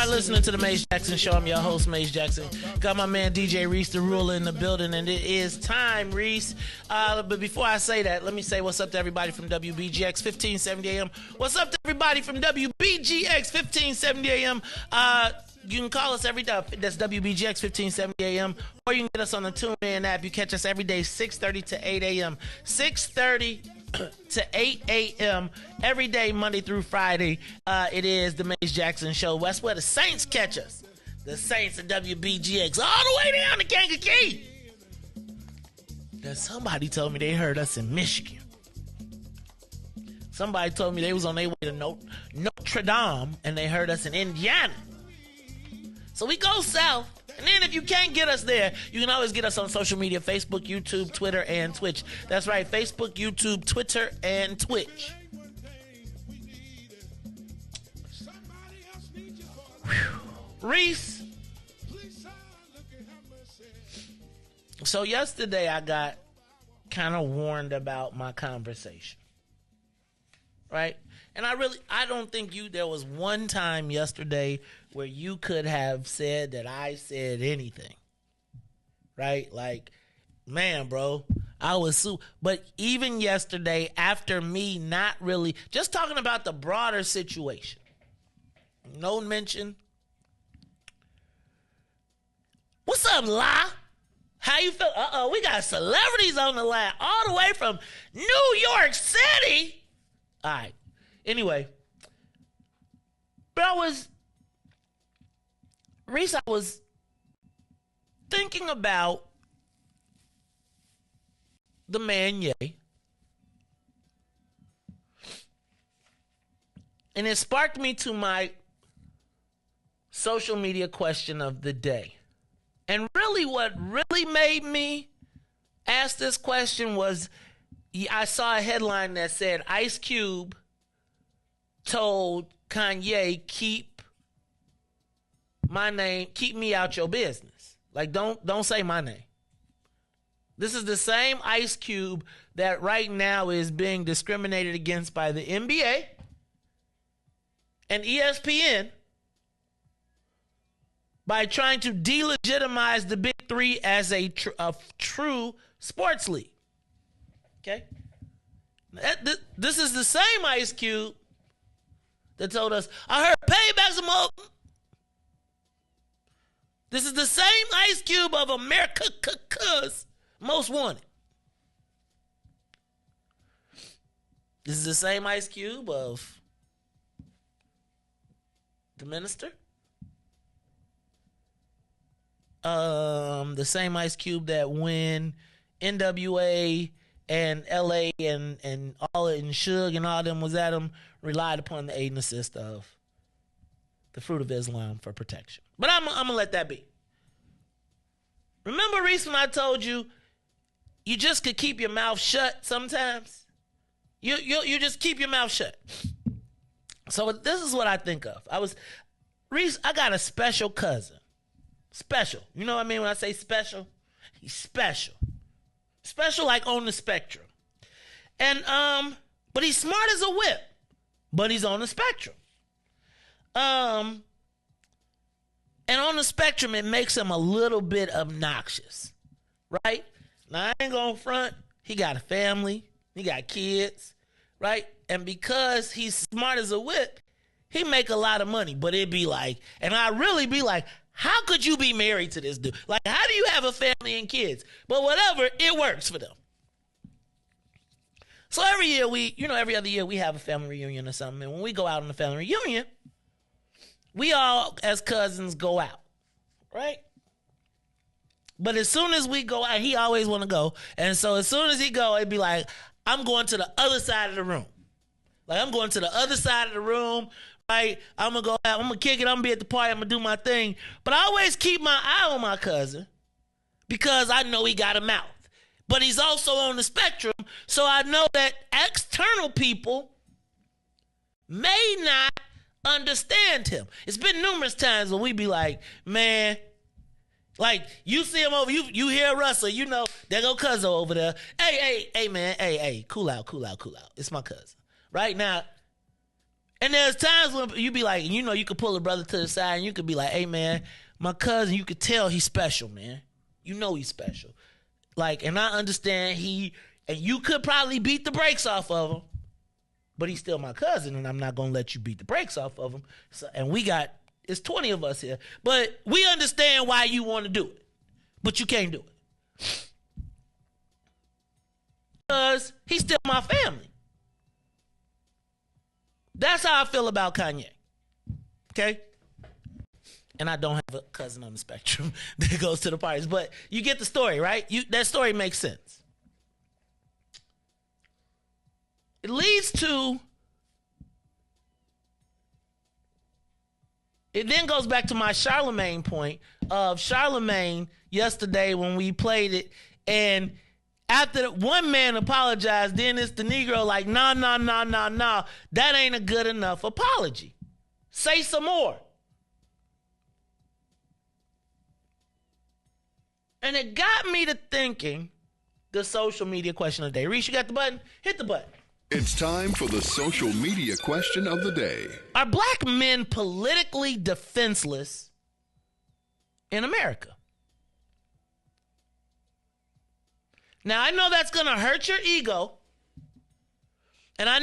Listening to the Maze Jackson Show. I'm your host, Maze Jackson. Got my man DJ Riis the Ruler in the building, and it is time, Riis. But before I say that, let me say what's up to everybody from WBGX 1570 AM. What's up to everybody from WBGX 1570 AM? You can call us every day. That's WBGX 1570 AM. Or you can get us on the TuneIn app. You catch us every day, 6:30 to 8 a.m. 6:30 to 8 a.m. every day, Monday through Friday. It is the Maze Jackson Show. That's where the Saints catch us. The Saints at WBGX all the way down to Kankakee. Then somebody told me they heard us in Michigan. Somebody told me they was on their way to Notre Dame and they heard us in Indiana. So we go south. And then if you can't get us there, you can always get us on social media, Facebook, YouTube, Twitter, and Twitch. That's right, Facebook, YouTube, Twitter, and Twitch. Riis. So yesterday I got kind of warned about my conversation. Right? And I don't think there was one time yesterday where you could have said that I said anything. Right? Like, man, bro, I was but even yesterday, after me not really, just talking about the broader situation, no mention. What's up, La? How you feel? We got celebrities on the line all the way from New York City. All right. Anyway, but Riis, I was thinking about the man Ye, and it sparked me to my social media question of the day. And really what really made me ask this question was I saw a headline that said Ice Cube told Kanye, keep me out your business. Like, don't say my name. This is the same Ice Cube that right now is being discriminated against by the NBA and ESPN by trying to delegitimize the Big Three as a true sports league. Okay? This is the same Ice Cube that told us, I heard payback's a mo. This is the same Ice Cube of America's Most Wanted. This is the same Ice Cube of the Minister. The same Ice Cube that when NWA and LA and all and Suge and all them was at him, relied upon the aid and assist of the Fruit of Islam for protection. But I'm gonna let that be. Remember, Riis, when I told you you just could keep your mouth shut sometimes? You just keep your mouth shut. So this is what I think of. Riis, I got a special cousin. Special. You know what I mean when I say special? He's special. Special like on the spectrum. And but he's smart as a whip. But he's on the spectrum. And on the spectrum, it makes him a little bit obnoxious. Right? Now, I ain't gonna front. He got a family. He got kids. Right? And because he's smart as a whip, he make a lot of money. But it'd be like, and I really be like, how could you be married to this dude? Like, how do you have a family and kids? But whatever, it works for them. So every year every other year we have a family reunion or something. And when we go out on the family reunion, we all, as cousins, go out, right? But as soon as we go out, he always want to go. And so as soon as he go, it'd be like, I'm going to the other side of the room. Like, I'm going to the other side of the room, right? I'm going to go out. I'm going to kick it. I'm going to be at the party. I'm going to do my thing. But I always keep my eye on my cousin because I know he got a mouth. But he's also on the spectrum, so I know that external people may not understand him. It's been numerous times when we be like, man, like, you see him over, you hear Russell, you know, there go cousin over there. Hey, man, hey, cool out. It's my cousin. Right now, and there's times when you be like, you know, you could pull a brother to the side and you could be like, hey, man, my cousin, you could tell he's special, man. You know he's special. Like, and I understand and you could probably beat the brakes off of him, but he's still my cousin, and I'm not going to let you beat the brakes off of him. So, and it's 20 of us here, but we understand why you want to do it, but you can't do it. Because he's still my family. That's how I feel about Kanye. Okay? And I don't have a cousin on the spectrum that goes to the parties. But you get the story, right? That story makes sense. It leads to... It then goes back to my Charlemagne point of Charlemagne yesterday when we played it. And after one man apologized, then it's the Negro like, nah. That ain't a good enough apology. Say some more. And it got me to thinking the social media question of the day. Riis, you got the button? Hit the button. It's time for the social media question of the day. Are black men politically defenseless in America? Now, I know that's going to hurt your ego. And I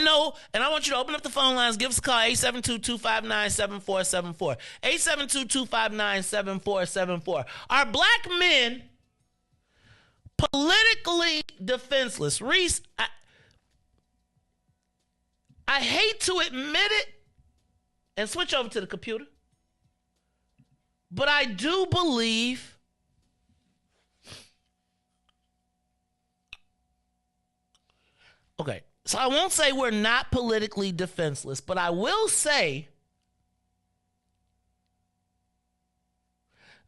want you to open up the phone lines. Give us a call, 872-259-7474. 872-259-7474. Are black men politically defenseless? Riis, I hate to admit it, and switch over to the computer, but I do believe okay, so I won't say we're not politically defenseless, but I will say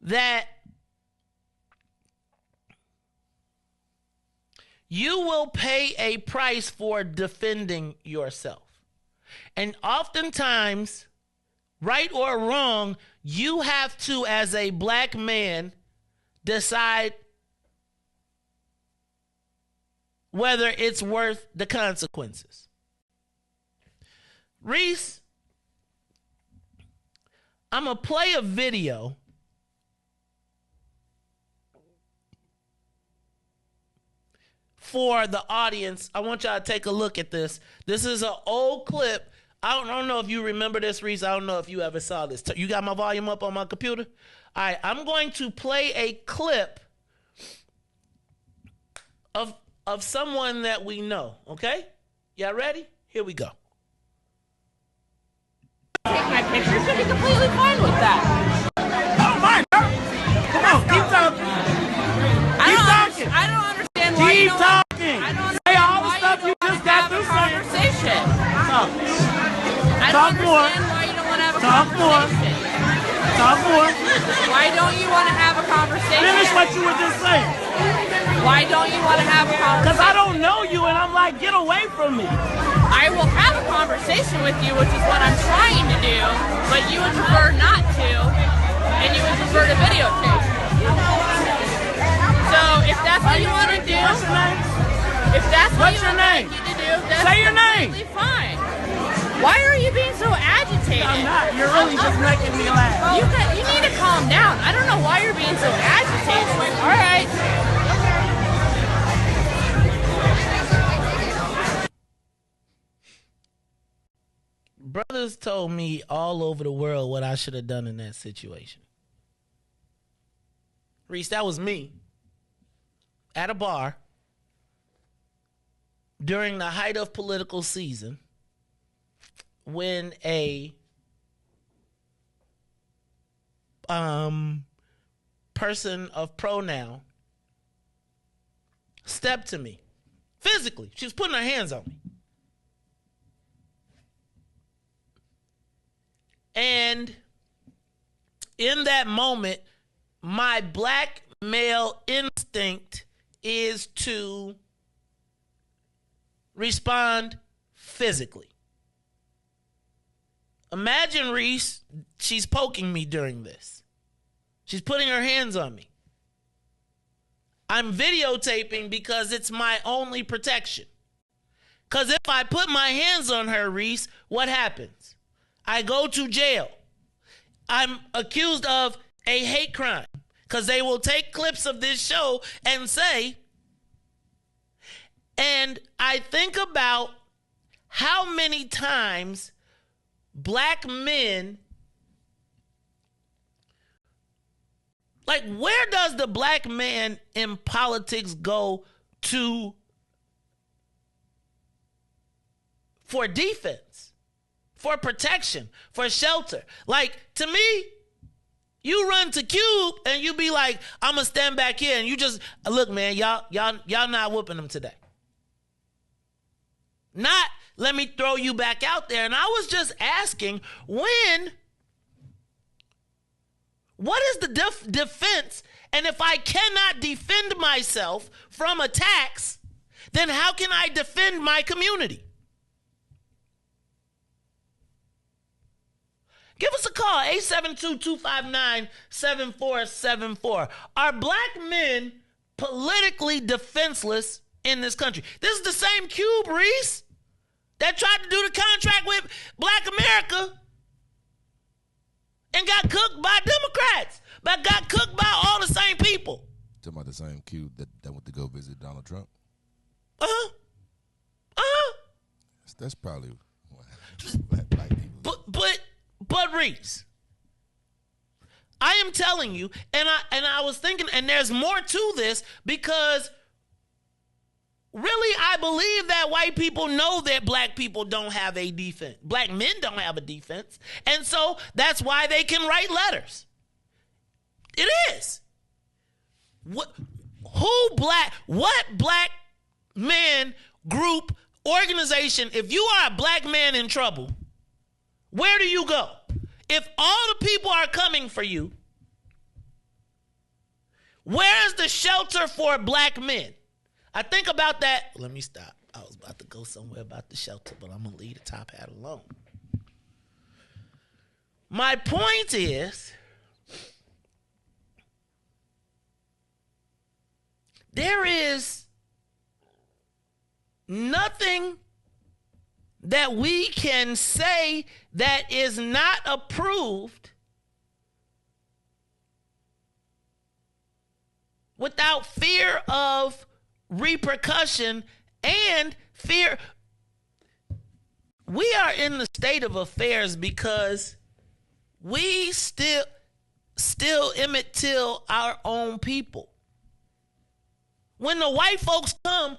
that you will pay a price for defending yourself. And oftentimes, right or wrong, you have to, as a black man, decide whether it's worth the consequences. Riis, I'm going to play a video for the audience. I want y'all to take a look at this. This is an old clip. I don't know if you remember this, Riis. I don't know if you ever saw this. You got my volume up on my computer? All right, I'm going to play a clip of someone that we know, okay? Y'all ready? Here we go. Take my picture, should be completely fine with that. Oh my God! Come on, keep talking. I don't understand why you don't talking. I don't understand all the stuff you just got through saying. I don't understand why you don't want to have a conversation. Talk more. Why don't you want to have a conversation? Finish what you were just saying. Why don't you want to have a conversation? Because I don't know you and I'm like, get away from me. I will have a conversation with you, which is what I'm trying to do, but you would prefer not to, and you would prefer to videotape. So if that's what you want to do, what's your name? If that's what what's you your want name? me to do, that's say your name. Fine. Why are you being so agitated? I'm not. You're really just making me laugh. You need to calm down. I don't know why you're being so agitated. All right. Brothers told me all over the world what I should have done in that situation. Riis, that was me at a bar during the height of political season when a person of pronoun stepped to me physically. She was putting her hands on me. And in that moment, my black male instinct is to respond physically. Imagine, Riis, she's poking me during this. She's putting her hands on me. I'm videotaping because it's my only protection. Because if I put my hands on her, Riis, what happens? I go to jail. I'm accused of a hate crime because they will take clips of this show and say, and I think about how many times black men, like, where does the black man in politics go to for defense, for protection, for shelter? Like, to me, you run to Cube and you be like, I'm gonna stand back here, and you just look, man, y'all not whooping them today. Not let me throw you back out there. And I was just asking, what is the defense? And if I cannot defend myself from attacks, then how can I defend my community? Give us a call, 872-259-7474. Are black men politically defenseless in this country? This is the same Cube, Riis, that tried to do the contract with Black America and got cooked by Democrats, but got cooked by all the same people. Talking about the same Cube that went to go visit Donald Trump? That's probably black people. But Riis, I am telling you, and I was thinking, and there's more to this, because really I believe that white people know that black people don't have a defense. Black men don't have a defense. And so that's why they can write letters. It is. What black man group, organization, if you are a black man in trouble, where do you go? If all the people are coming for you, where's the shelter for black men? I think about that. Let me stop. I was about to go somewhere about the shelter, but I'm going to leave the top hat alone. My point is, there is nothing that we can say that is not approved without fear of repercussion and fear. We are in the state of affairs because we still Emmett Till our own people. When the white folks come,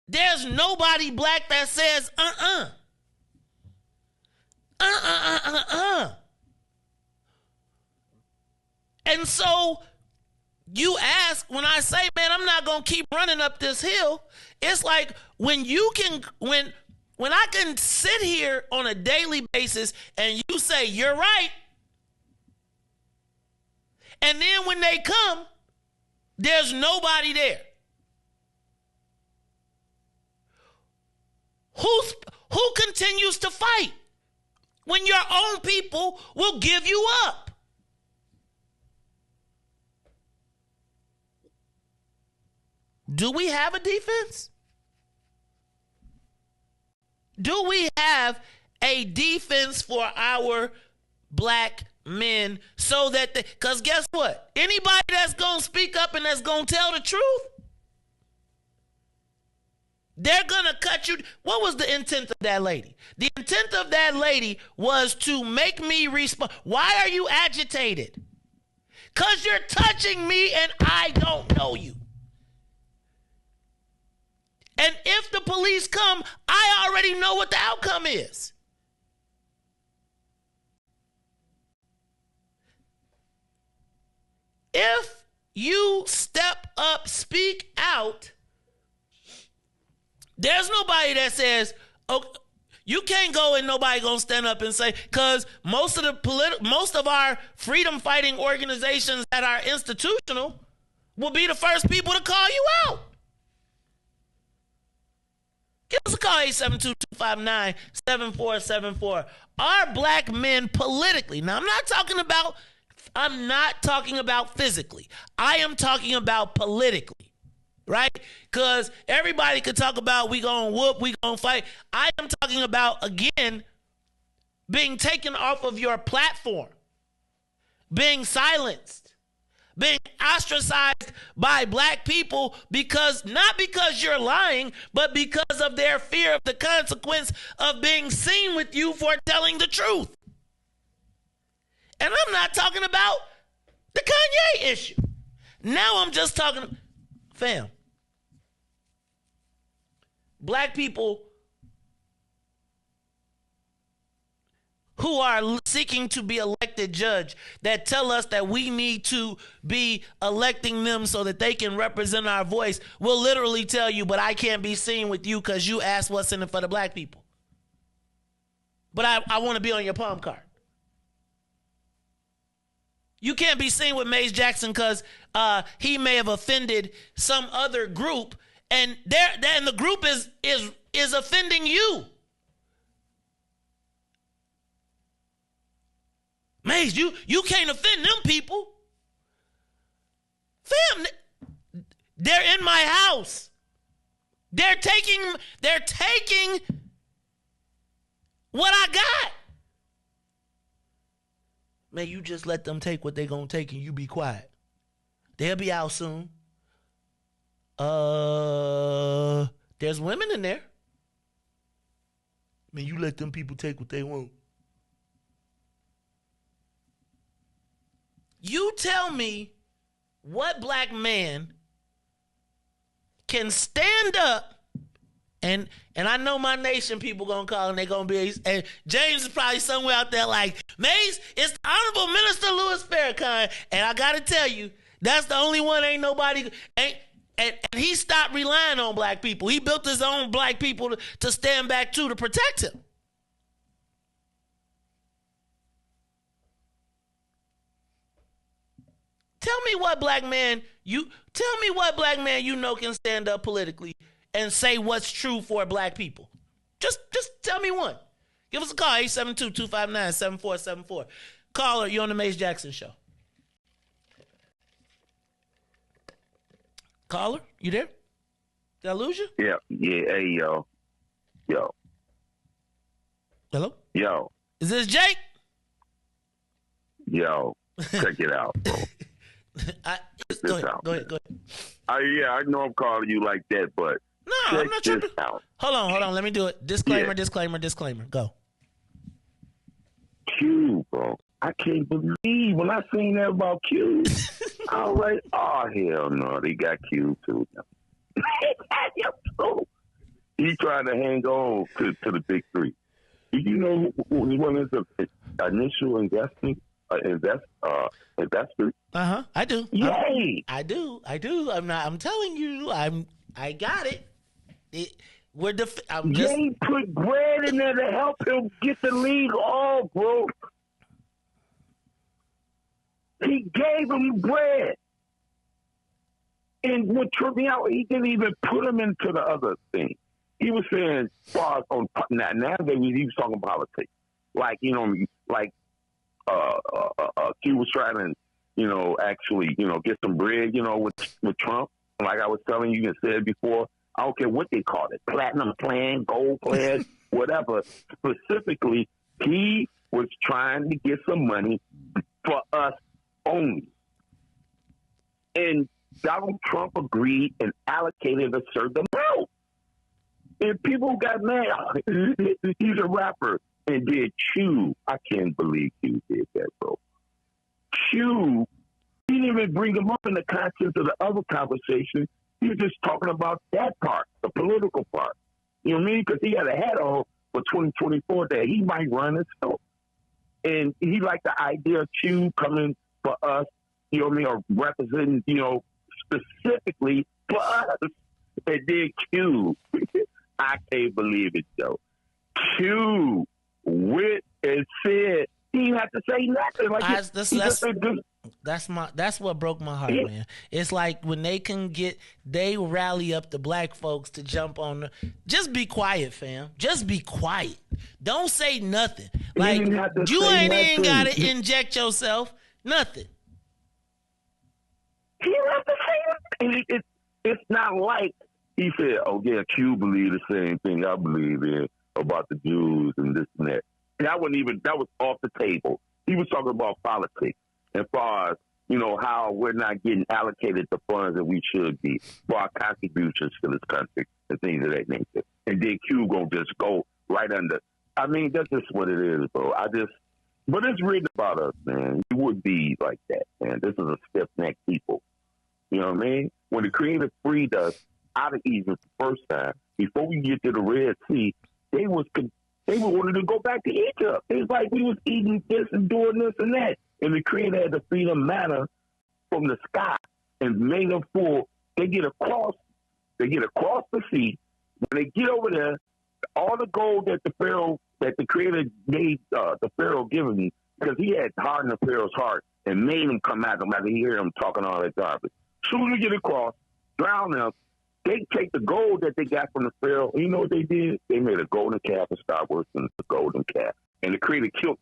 there's nobody black that says, And so you ask, when I say, man, I'm not going to keep running up this hill, it's like when I can sit here on a daily basis and you say, you're right. And then when they come, there's nobody there. Who continues to fight when your own people will give you up? Do we have a defense? Do we have a defense for our black men so that because guess what? Anybody that's going to speak up and that's going to tell the truth, they're going to cut you. What was the intent of that lady? The intent of that lady was to make me respond. Why are you agitated? Because you're touching me and I don't know you. And if the police come, I already know what the outcome is. If you step up, speak out, there's nobody that says, oh, you can't go and nobody gonna stand up and say, because most of our freedom fighting organizations that are institutional will be the first people to call you out. Give us a call, 872-259-7474. Are black men politically? Now, I'm not talking about physically. I am talking about politically, right? Because everybody could talk about we gonna whoop, we gonna fight. I am talking about, again, being taken off of your platform, being silenced, being ostracized by black people not because you're lying, but because of their fear of the consequence of being seen with you for telling the truth. And I'm not talking about the Kanye issue. Now I'm just talking, fam, black people who are seeking to be elected judge that tell us that we need to be electing them so that they can represent our voice will literally tell you, but I can't be seen with you because you asked what's in it for the black people. But I want to be on your palm card. You can't be seen with Maze Jackson because he may have offended some other group, and the group is offending you. Maze, you can't offend them people. Fam, they're in my house. They're taking what I got. Man, you just let them take what they're going to take and you be quiet. They'll be out soon. There's women in there. Man, you let them people take what they want. You tell me what black man can stand up, and I know my nation people gonna call and they gonna be, and James is probably somewhere out there like, Mace, it's the Honorable Minister Louis Farrakhan, and I gotta tell you, that's the only one and he stopped relying on black people. He built his own black people to stand back to protect him. Tell me what black man you know can stand up politically and say what's true for black people? Just tell me one. Give us a call, 872-259-7474. Caller, you're on the Mace Jackson Show. Caller, you there? Did I lose you? Yeah. Hey, yo. Hello? Yo. Is this Jake? Yo. Check it out, bro. Go ahead. I know I'm calling you like that, but no, check I'm not tripping. Out. Hold on. Let me do it. Disclaimer. Go. Q, bro. I can't believe when I seen that about Q. I was like, oh, hell no. They got Q, too. He trying to hang on to the big three. You know who one is the initial investor? I do. Yay! I do. I'm telling you. I got it. They put bread in there to help him get the league off, bro. He gave him bread. And what tripped me out, he didn't even put him into the other thing. He was saying, nowadays he was talking politics. Like, Q was trying to, actually, get some bread, with Trump. Like I was telling you and said before, I don't care what they call it, platinum plan, gold plan, whatever. Specifically, he was trying to get some money for us only. And Donald Trump agreed and allocated a certain amount. And people got mad. He's a rapper. And did Q. I can't believe Q did that, bro. Q, he didn't even bring him up in the context of the other conversation. He was just talking about that part, the political part. You know what I mean? Because he had a hat on for 2024 that he might run himself. And he liked the idea of Q coming for us, you know what I mean, or representing, specifically for us. And then Q, I can't believe it, though. Q went and said he didn't have to say nothing. Like that's what broke my heart, man. It's like when they rally up the black folks to jump on. Just be quiet, fam. Just be quiet. Don't say nothing. Like you ain't even gotta inject yourself. Nothing. He didn't have to say nothing. It's not like he said, "Oh yeah, Q believe the same thing I believe in about the Jews and this and that." That was off the table. He was talking about politics as far as, how we're not getting allocated the funds that we should be for our contributions to this country and things of that nature. And then Q gonna just go right under. I mean, that's just what it is, bro. But it's written about us, man. We would be like that, man. This is a stiff-necked people. You know what I mean? When the Creator freed us out of Egypt the first time, before we get to the Red Sea, they wanted to go back to Egypt. It's like we was eating this and doing this and that. And the Creator had to feed them manna from the sky and made them full. They get across the sea. When they get over there, all the gold that the Creator made the Pharaoh give him, because he had hardened the Pharaoh's heart and made him come at them after he heard him talking all that garbage. Soon as they get across, drown them. They take the gold that they got from the Pharaoh. You know what they did? They made a golden calf and started worshiping the golden calf. And the Creator killed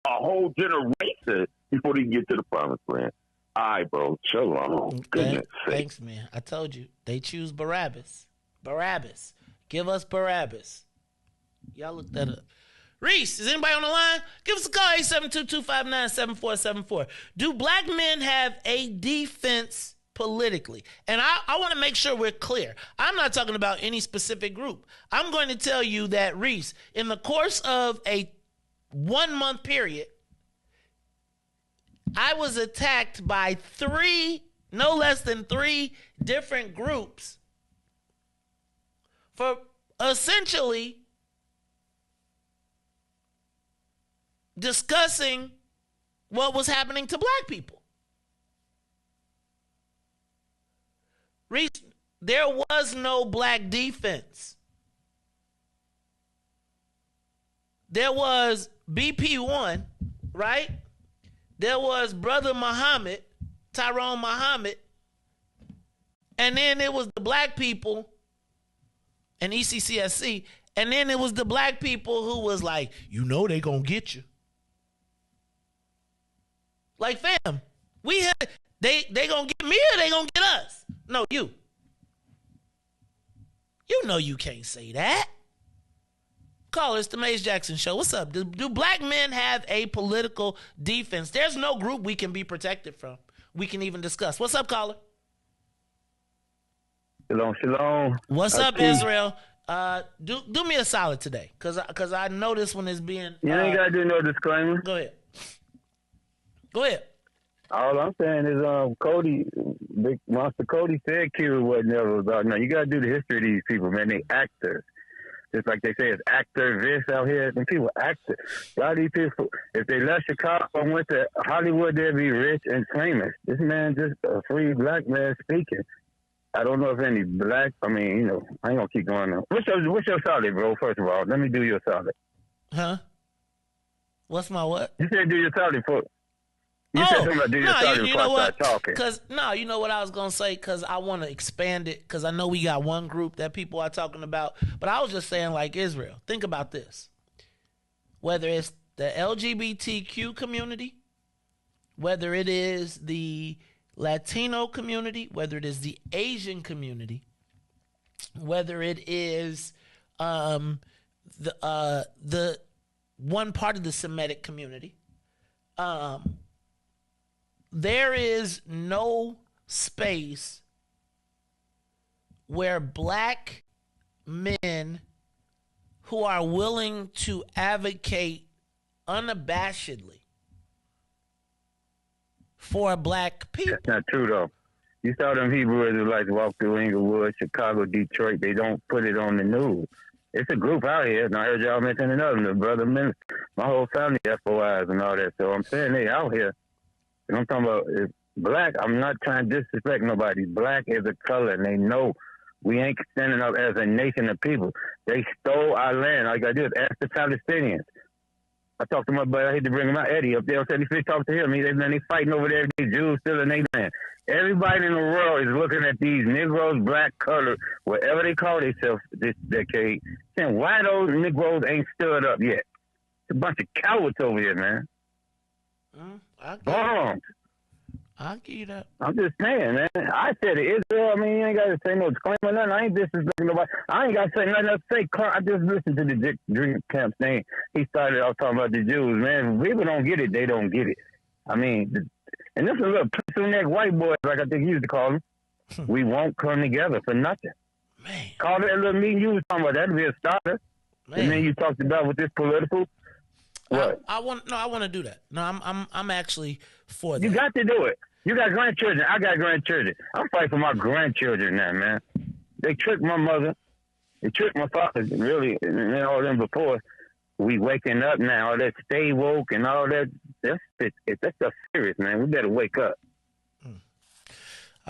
a whole generation before they get to the promised land. All right, bro. Shalom. Goodness sake. Thanks, man. I told you. They choose Barabbas. Barabbas. Give us Barabbas. Y'all look that up. Riis, is anybody on the line? Give us a call, 872-259-7474. Do black men have a defense politically? And I want to make sure we're clear. I'm not talking about any specific group. I'm going to tell you that, Riis, in the course of a 1-month period, I was attacked by no less than three different groups for essentially discussing what was happening to black people. Riis, there was no black defense. There was BP1, right? There was Brother Muhammad, Tyrone Muhammad, and then it was the black people and ECCSC, and then it was the black people who was like, you know they gonna get you. Like, fam, they gonna get me or they gonna get us? No, you. You know you can't say that. Caller, it's the Maze Jackson Show. What's up? Do black men have a political defense? There's no group we can be protected from. We can even discuss. What's up, caller? Shalom, shalom. What's up, Israel? Do me a solid today, cause I know this one is being. You ain't gotta do no disclaimer. Go ahead. Go ahead. All I'm saying is, Cody, Big Monster Cody said Cube wasn't never about. No, you gotta do the history of these people, man. They actors. Just like they say, it's activists out here. And people actors. A lot of these people, if they left Chicago and went to Hollywood, they'd be rich and famous. This man just a free black man speaking. I don't know if any black. I mean, you know, I ain't gonna keep going on. What's your solid, bro? First of all, let me do your solid. Huh? What's my what? You said do your solid for. You said something about do your solid before I start talking. You know what I was gonna say? Because I want to expand it. Because I know we got one group that people are talking about, but I was just saying, like, Israel. Think about this. Whether it's the LGBTQ community, whether it is the Latino community, whether it is the Asian community, whether it is the one part of the Semitic community, there is no space where black men who are willing to advocate unabashedly for black people. That's not true, though. You saw them Hebrew Israelites walk through Inglewood, Chicago, Detroit. They don't put it on the news. It's a group out here, and I heard y'all mention another, the brother minister. My whole family FOIs and all that. So I'm saying they out here. And I'm talking about if black. I'm not trying to disrespect nobody. Black is a color, and they know we ain't standing up as a nation of people. They stole our land. All you got to do is ask the Palestinians. I talked to my buddy. I hate to bring him out, Eddie, up there. I said, if you talk to him, they fighting over there. These Jews still in their land. Everybody in the world is looking at these Negroes, black, color, whatever they call themselves this decade, saying, why those Negroes ain't stood up yet? It's a bunch of cowards over here, man. I'll give you that. I'm just saying, man. I said it. Israel, I mean, you ain't got to say no disclaimer, nothing. I ain't disrespecting nobody. I ain't got to say nothing else. I just listened to the Dream Camp's name. He started off talking about the Jews, man. If people don't get it, they don't get it. I mean, and this is a little pencil-neck white boy, like I think he used to call them. We won't come together for nothing. Man. Call that little meeting you was talking about. That'd be a starter. Man. And then you talked about with this political. What? I want to do that. No, I'm actually for that. You got to do it. You got grandchildren. I got grandchildren. I'm fighting for my grandchildren now, man. They tricked my mother. They tricked my father, really, and all them before. We waking up now. All that stay woke and all that. That's stuff serious, man. We better wake up. I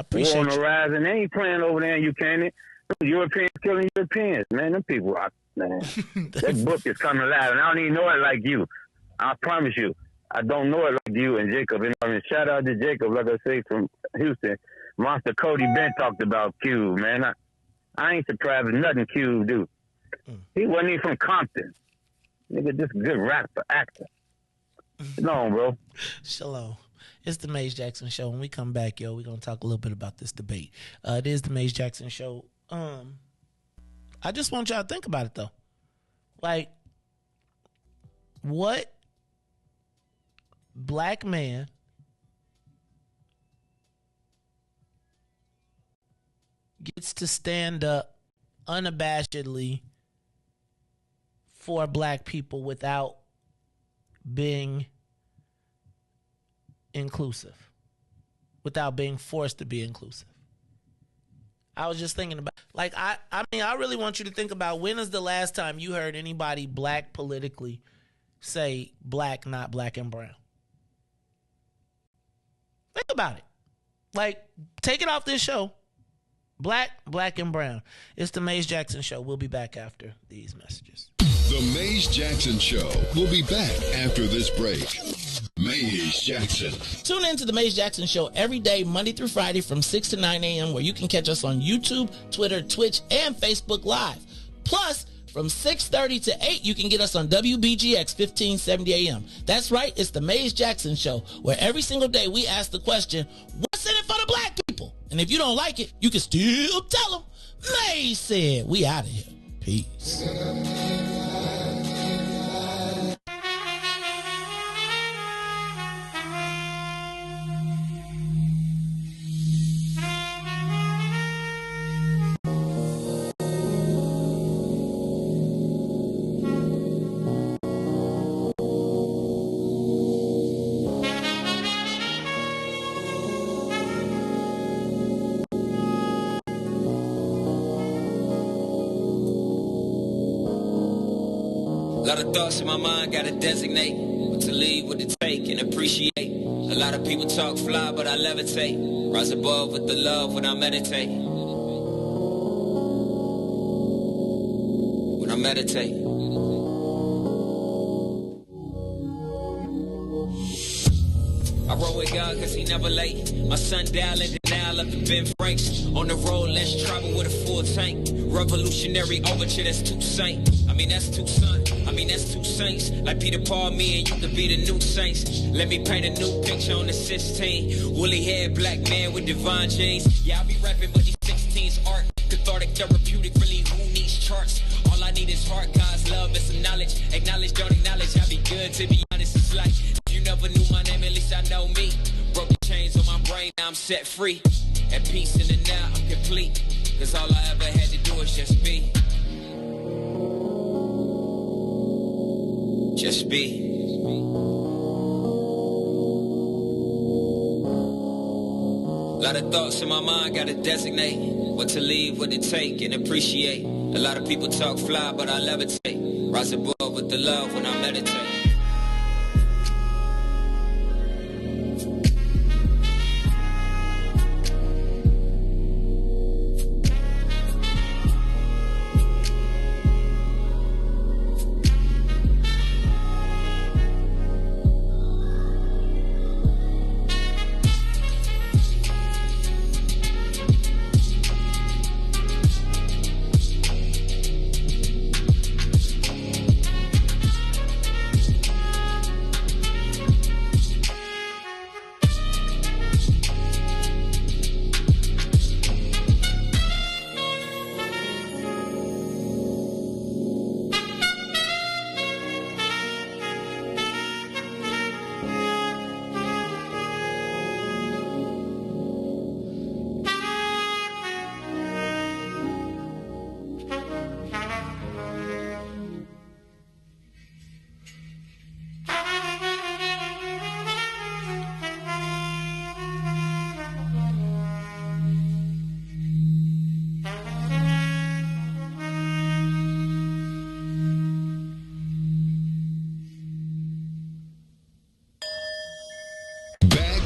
appreciate War on the rise, and they ain't playing over there in Ukraine. Europeans killing Europeans, man. Them people, man. That book is coming alive, and I don't even know it like you. I promise you. I don't know it like you and Jacob. And I mean, shout out to Jacob, like I say, from Houston. Monster Cody Ben talked about Cube, man. I ain't surprised with nothing Cube do. He wasn't even from Compton. Nigga, just a good rapper, actor. Shalom, bro. Shalom. It's the Maze Jackson Show. When we come back, we're going to talk a little bit about this debate. It is the Maze Jackson Show. I just want y'all to think about it, though. Like, what black man gets to stand up unabashedly for black people without being inclusive, without being forced to be inclusive? I was just thinking about, like, I mean, I really want you to think about, when is the last time you heard anybody black politically say black, not black and brown? Think about it. Like, take it off this show. Black, black, and brown. It's the Maze Jackson Show. We'll be back after these messages. The Maze Jackson Show. We'll be back after this break. Maze Jackson. Tune in to the Maze Jackson Show every day, Monday through Friday from 6 to 9 a.m., where you can catch us on YouTube, Twitter, Twitch, and Facebook Live. Plus, from 6:30 to 8, you can get us on WBGX 1570 AM. That's right, it's the Maze Jackson Show, where every single day we ask the question, what's in it for the black people? And if you don't like it, you can still tell them. Maze said, we out of here. Peace. Lot of thoughts in my mind, gotta designate what to leave, what to take, and appreciate. A lot of people talk fly, but I levitate. Rise above with the love when I meditate. When I meditate. I roll with God cause he never late. My son dialing denial up to Ben Franks. On the road, let's travel with a full tank. Revolutionary overture, that's too saint. I mean, that's too son. I mean, that's two saints. Like Peter Paul, me and you could be the new saints. Let me paint a new picture on the 16. Woolly haired black man with divine genes. Yeah, I be rapping, but these 16's art. Cathartic, therapeutic, really who needs charts? All I need is heart, God's love and some knowledge. Acknowledge, don't acknowledge, I be good to be honest. It's like, if you never knew my name, at least I know me. Broken chains on my brain, now I'm set free. At peace in the now, I'm complete. Cause all I ever had to do is just be. Just be. Lot of thoughts in my mind, gotta designate what to leave, what to take, and appreciate. A lot of people talk fly, but I levitate. Rise above with the love when I meditate.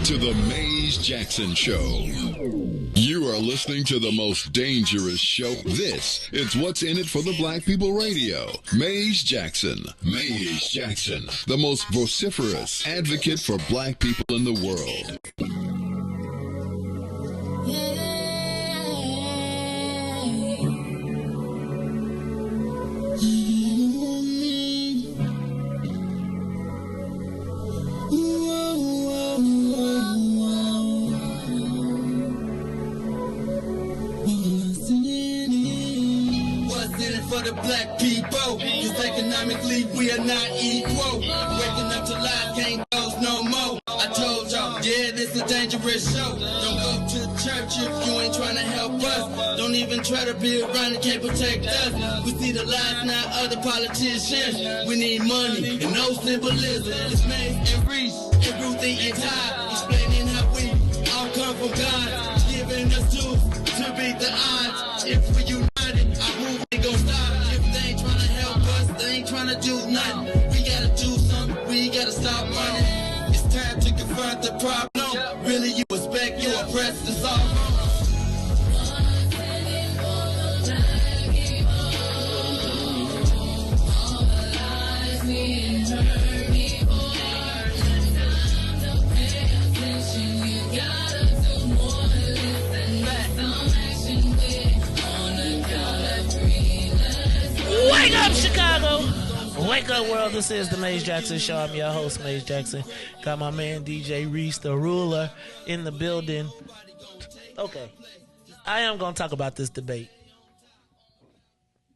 To the Maze Jackson Show. You are listening to the most dangerous show. This is What's in It for the Black People Radio. Maze Jackson. Maze Jackson. The most vociferous advocate for black people in the world. The black people, cause economically we are not equal. Waking up to lies, can't goes no more. I told y'all, yeah, this a dangerous show. Don't go to church if you ain't trying to help us. Don't even try to be around and can't protect us. We see the lies, not other politicians. We need money and no symbolism. It's Maze and Riis and Ruthie and Ty, explaining how we all come from God, giving us tools to beat the odds. If we united, our movement gon' stop. Trying to do nothing. We gotta do something. We gotta stop running. It's time to confront the problem. Really, you expect you oppressed us all. Wake up, world. This is the Maze Jackson Show. I'm your host, Maze Jackson. Got my man, DJ Riis, the ruler, in the building. Okay. I am going to talk about this debate.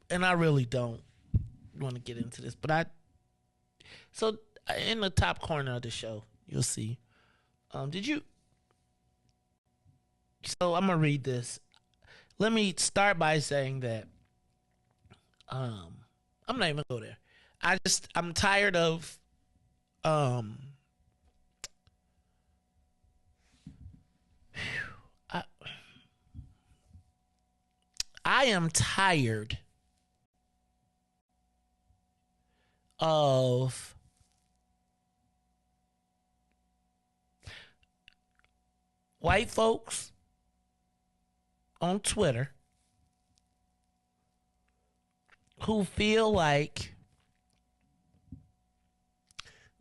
And I really don't want to get into this. But so in the top corner of the show, you'll see. So I'm going to read this. Let me start by saying that I'm not even going to go there. I'm tired of I am tired of white folks on Twitter who feel like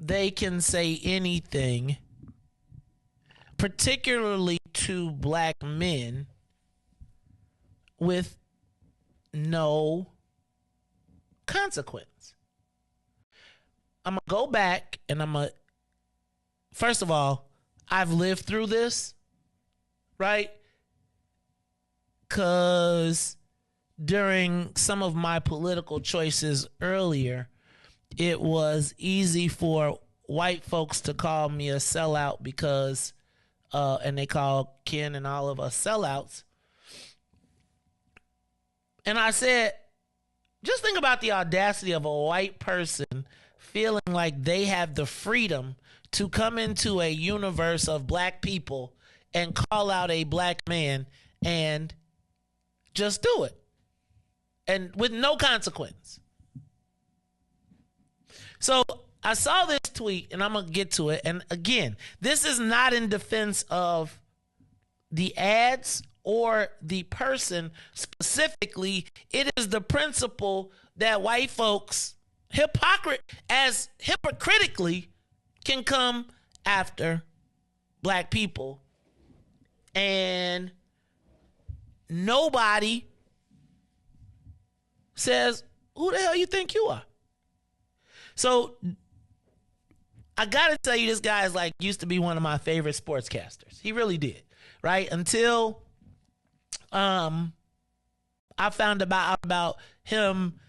they can say anything, particularly to black men, with no consequence. I'm going to go back and first of all, I've lived through this, right? Because during some of my political choices earlier, it was easy for white folks to call me a sellout because, and they call Ken and all of us sellouts. And I said, just think about the audacity of a white person feeling like they have the freedom to come into a universe of black people and call out a black man and just do it. And with no consequence. So I saw this tweet, and I'm going to get to it. And again, this is not in defense of the ads or the person specifically. It is the principle that white folks hypocritically can come after black people. And nobody says, who the hell you think you are? So I got to tell you, this guy is used to be one of my favorite sportscasters. He really did, right? Until I found about him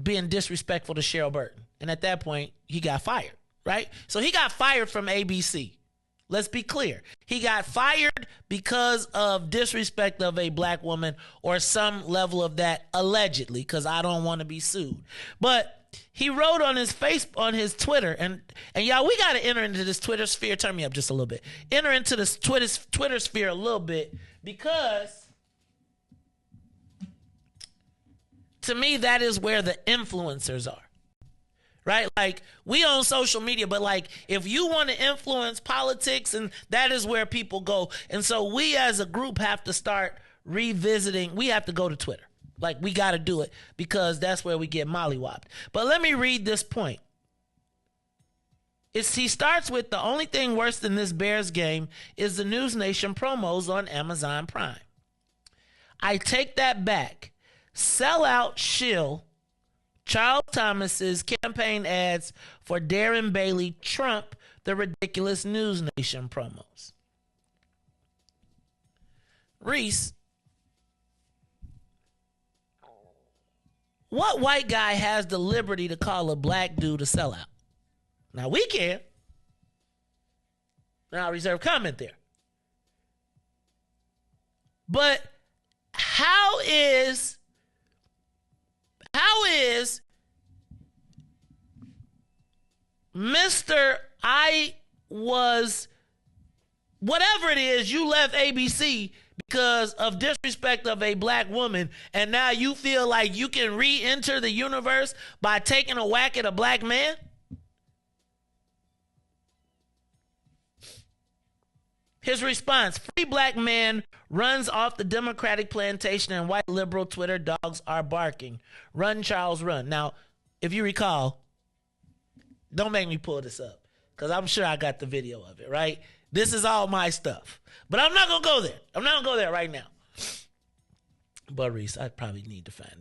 being disrespectful to Cheryl Burton. And at that point, he got fired, right? So he got fired from ABC. Let's be clear. He got fired because of disrespect of a black woman or some level of that, allegedly, because I don't want to be sued. But he wrote on his Twitter, and y'all, we got to enter into this Twitter sphere. Turn me up just a little bit. Enter into this Twitter sphere a little bit, because to me, that is where the influencers are. Right? We on social media, but if you want to influence politics, and that is where people go. And so we as a group have to start revisiting. We have to go to Twitter. We got to do it, because that's where we get mollywopped. But let me read this point. He starts with, the only thing worse than this Bears game is the News Nation promos on Amazon Prime. I take that back. Sellout shill Charles Thomas's campaign ads for Darren Bailey trump the ridiculous News Nation promos. Riis, what white guy has the liberty to call a black dude a sellout? Now we can. Now I reserve comment there. But how is Mr. Whatever it is, you left ABC because of disrespect of a black woman, and now you feel like you can re-enter the universe by taking a whack at a black man? His response: free black man runs off the Democratic plantation and white liberal Twitter dogs are barking. Run, Charles, run. Now, if you recall, don't make me pull this up, because I'm sure I got the video of it, right? This is all my stuff. But I'm not going to go there. I'm not going to go there right now. But Riis, I probably need to find it.